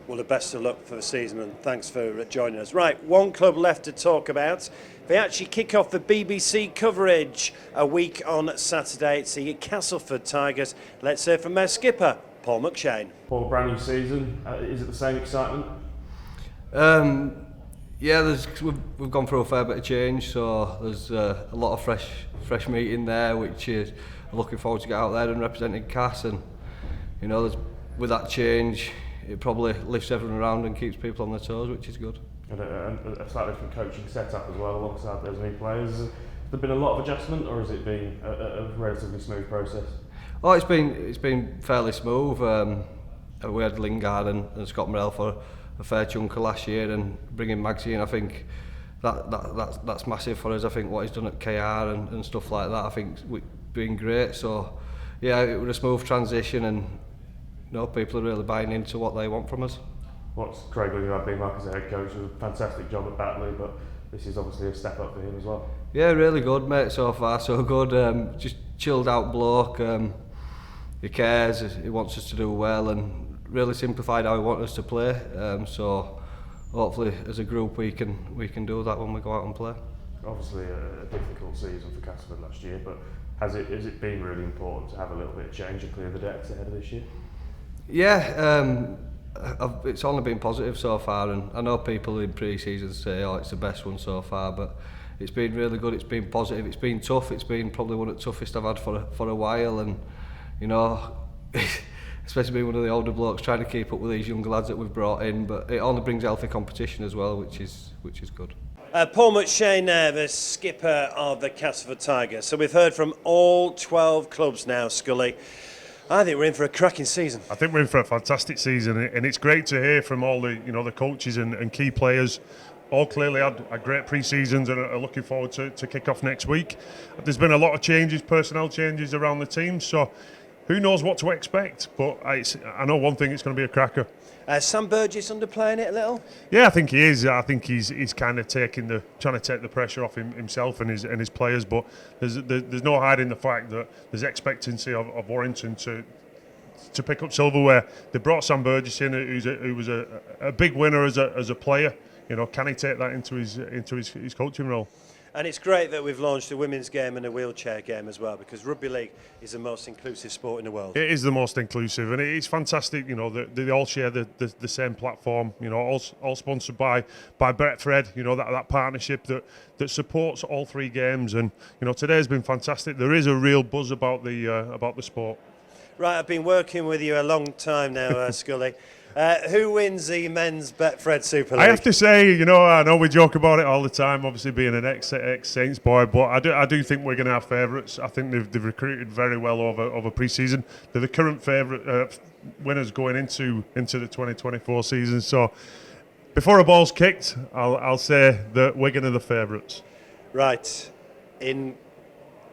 Well, the best of luck for the season, and thanks for joining us. Right, one club left to talk about. They actually kick off the BBC coverage a week on Saturday. It's the Castleford Tigers. Let's hear from their skipper, Paul McShane. Paul, brand new season. Is it the same excitement? Yeah, we've gone through a fair bit of change, so there's a lot of fresh meat in there, which is I'm looking forward to get out there and representing Cass. And you know, with that change, it probably lifts everyone around and keeps people on their toes, which is good. And a slightly different coaching setup as well, alongside those new players. Has there been a lot of adjustment, or has it been a relatively smooth process? Oh, it's been fairly smooth. We had Lingard and Scott Morrell for a fair chunk of last year, and bringing Magsy in, I think that's massive for us. I think what he's done at KR and stuff like that, I think it's been great. So yeah, it was a smooth transition, and you know, people are really buying into what they want from us. What's Craig Williams been like as a head coach? It was a fantastic job at Batley, but this is obviously a step up for him as well. Yeah, really good, mate. So far, so good. Just chilled out bloke. He cares. He wants us to do well, and really simplified how he wants us to play. So hopefully, as a group, we can do that when we go out and play. Obviously, a difficult season for Castleford last year, but has it been really important to have a little bit of change and clear the decks ahead of this year? Yeah. It's only been positive so far, and I know people in pre-season say, oh, it's the best one so far, but it's been really good. It's been positive. It's been tough. It's been probably one of the toughest I've had for a while, and you know, especially being one of the older blokes trying to keep up with these younger lads that we've brought in. But it only brings healthy competition as well, which is good. Paul McShane there, the skipper of the Castleford Tigers. So we've heard from all 12 clubs now, Scully. I think we're in for a cracking season. I think we're in for a fantastic season, and it's great to hear from all the coaches and key players. All clearly had a great pre-seasons and are looking forward to kick off next week. There's been a lot of changes, personnel changes around the team, so who knows what to expect. But I know one thing: it's going to be a cracker. Sam Burgess underplaying it a little? Yeah, I think he is. I think he's kind of trying to take the pressure off himself and his players. But there's no hiding the fact that there's expectancy of Warrington to pick up silverware. They brought Sam Burgess in, who was a big winner as a player. You know, can he take that into his coaching role? And it's great that we've launched a women's game and a wheelchair game as well, because rugby league is the most inclusive sport in the world. It is the most inclusive, and it's fantastic. You know, they all share the same platform. You know, all sponsored by Betfred. You know, that partnership that supports all three games. And you know, today's been fantastic. There is a real buzz about the sport. Right, I've been working with you a long time now, Scully. Who wins the men's Betfred Super League? I have to say, you know, I know we joke about it all the time, obviously being an ex-Saints boy, but I do think we're going to have favourites. I think they've recruited very well over pre-season. They're the current favourite winners going into the 2024 season. So before a ball's kicked, I'll say that Wigan are the favourites. Right. In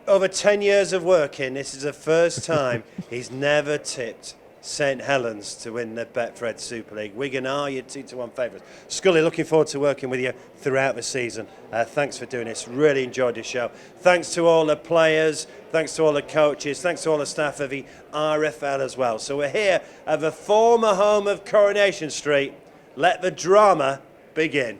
over 10 years of working, this is the first time he's never tipped St Helens to win the Betfred Super League. Wigan are your 2-1 favourites. Scully, looking forward to working with you throughout the season. Thanks for doing this. Really enjoyed the show. Thanks to all the players. Thanks to all the coaches. Thanks to all the staff of the RFL as well. So we're here at the former home of Coronation Street. Let the drama begin.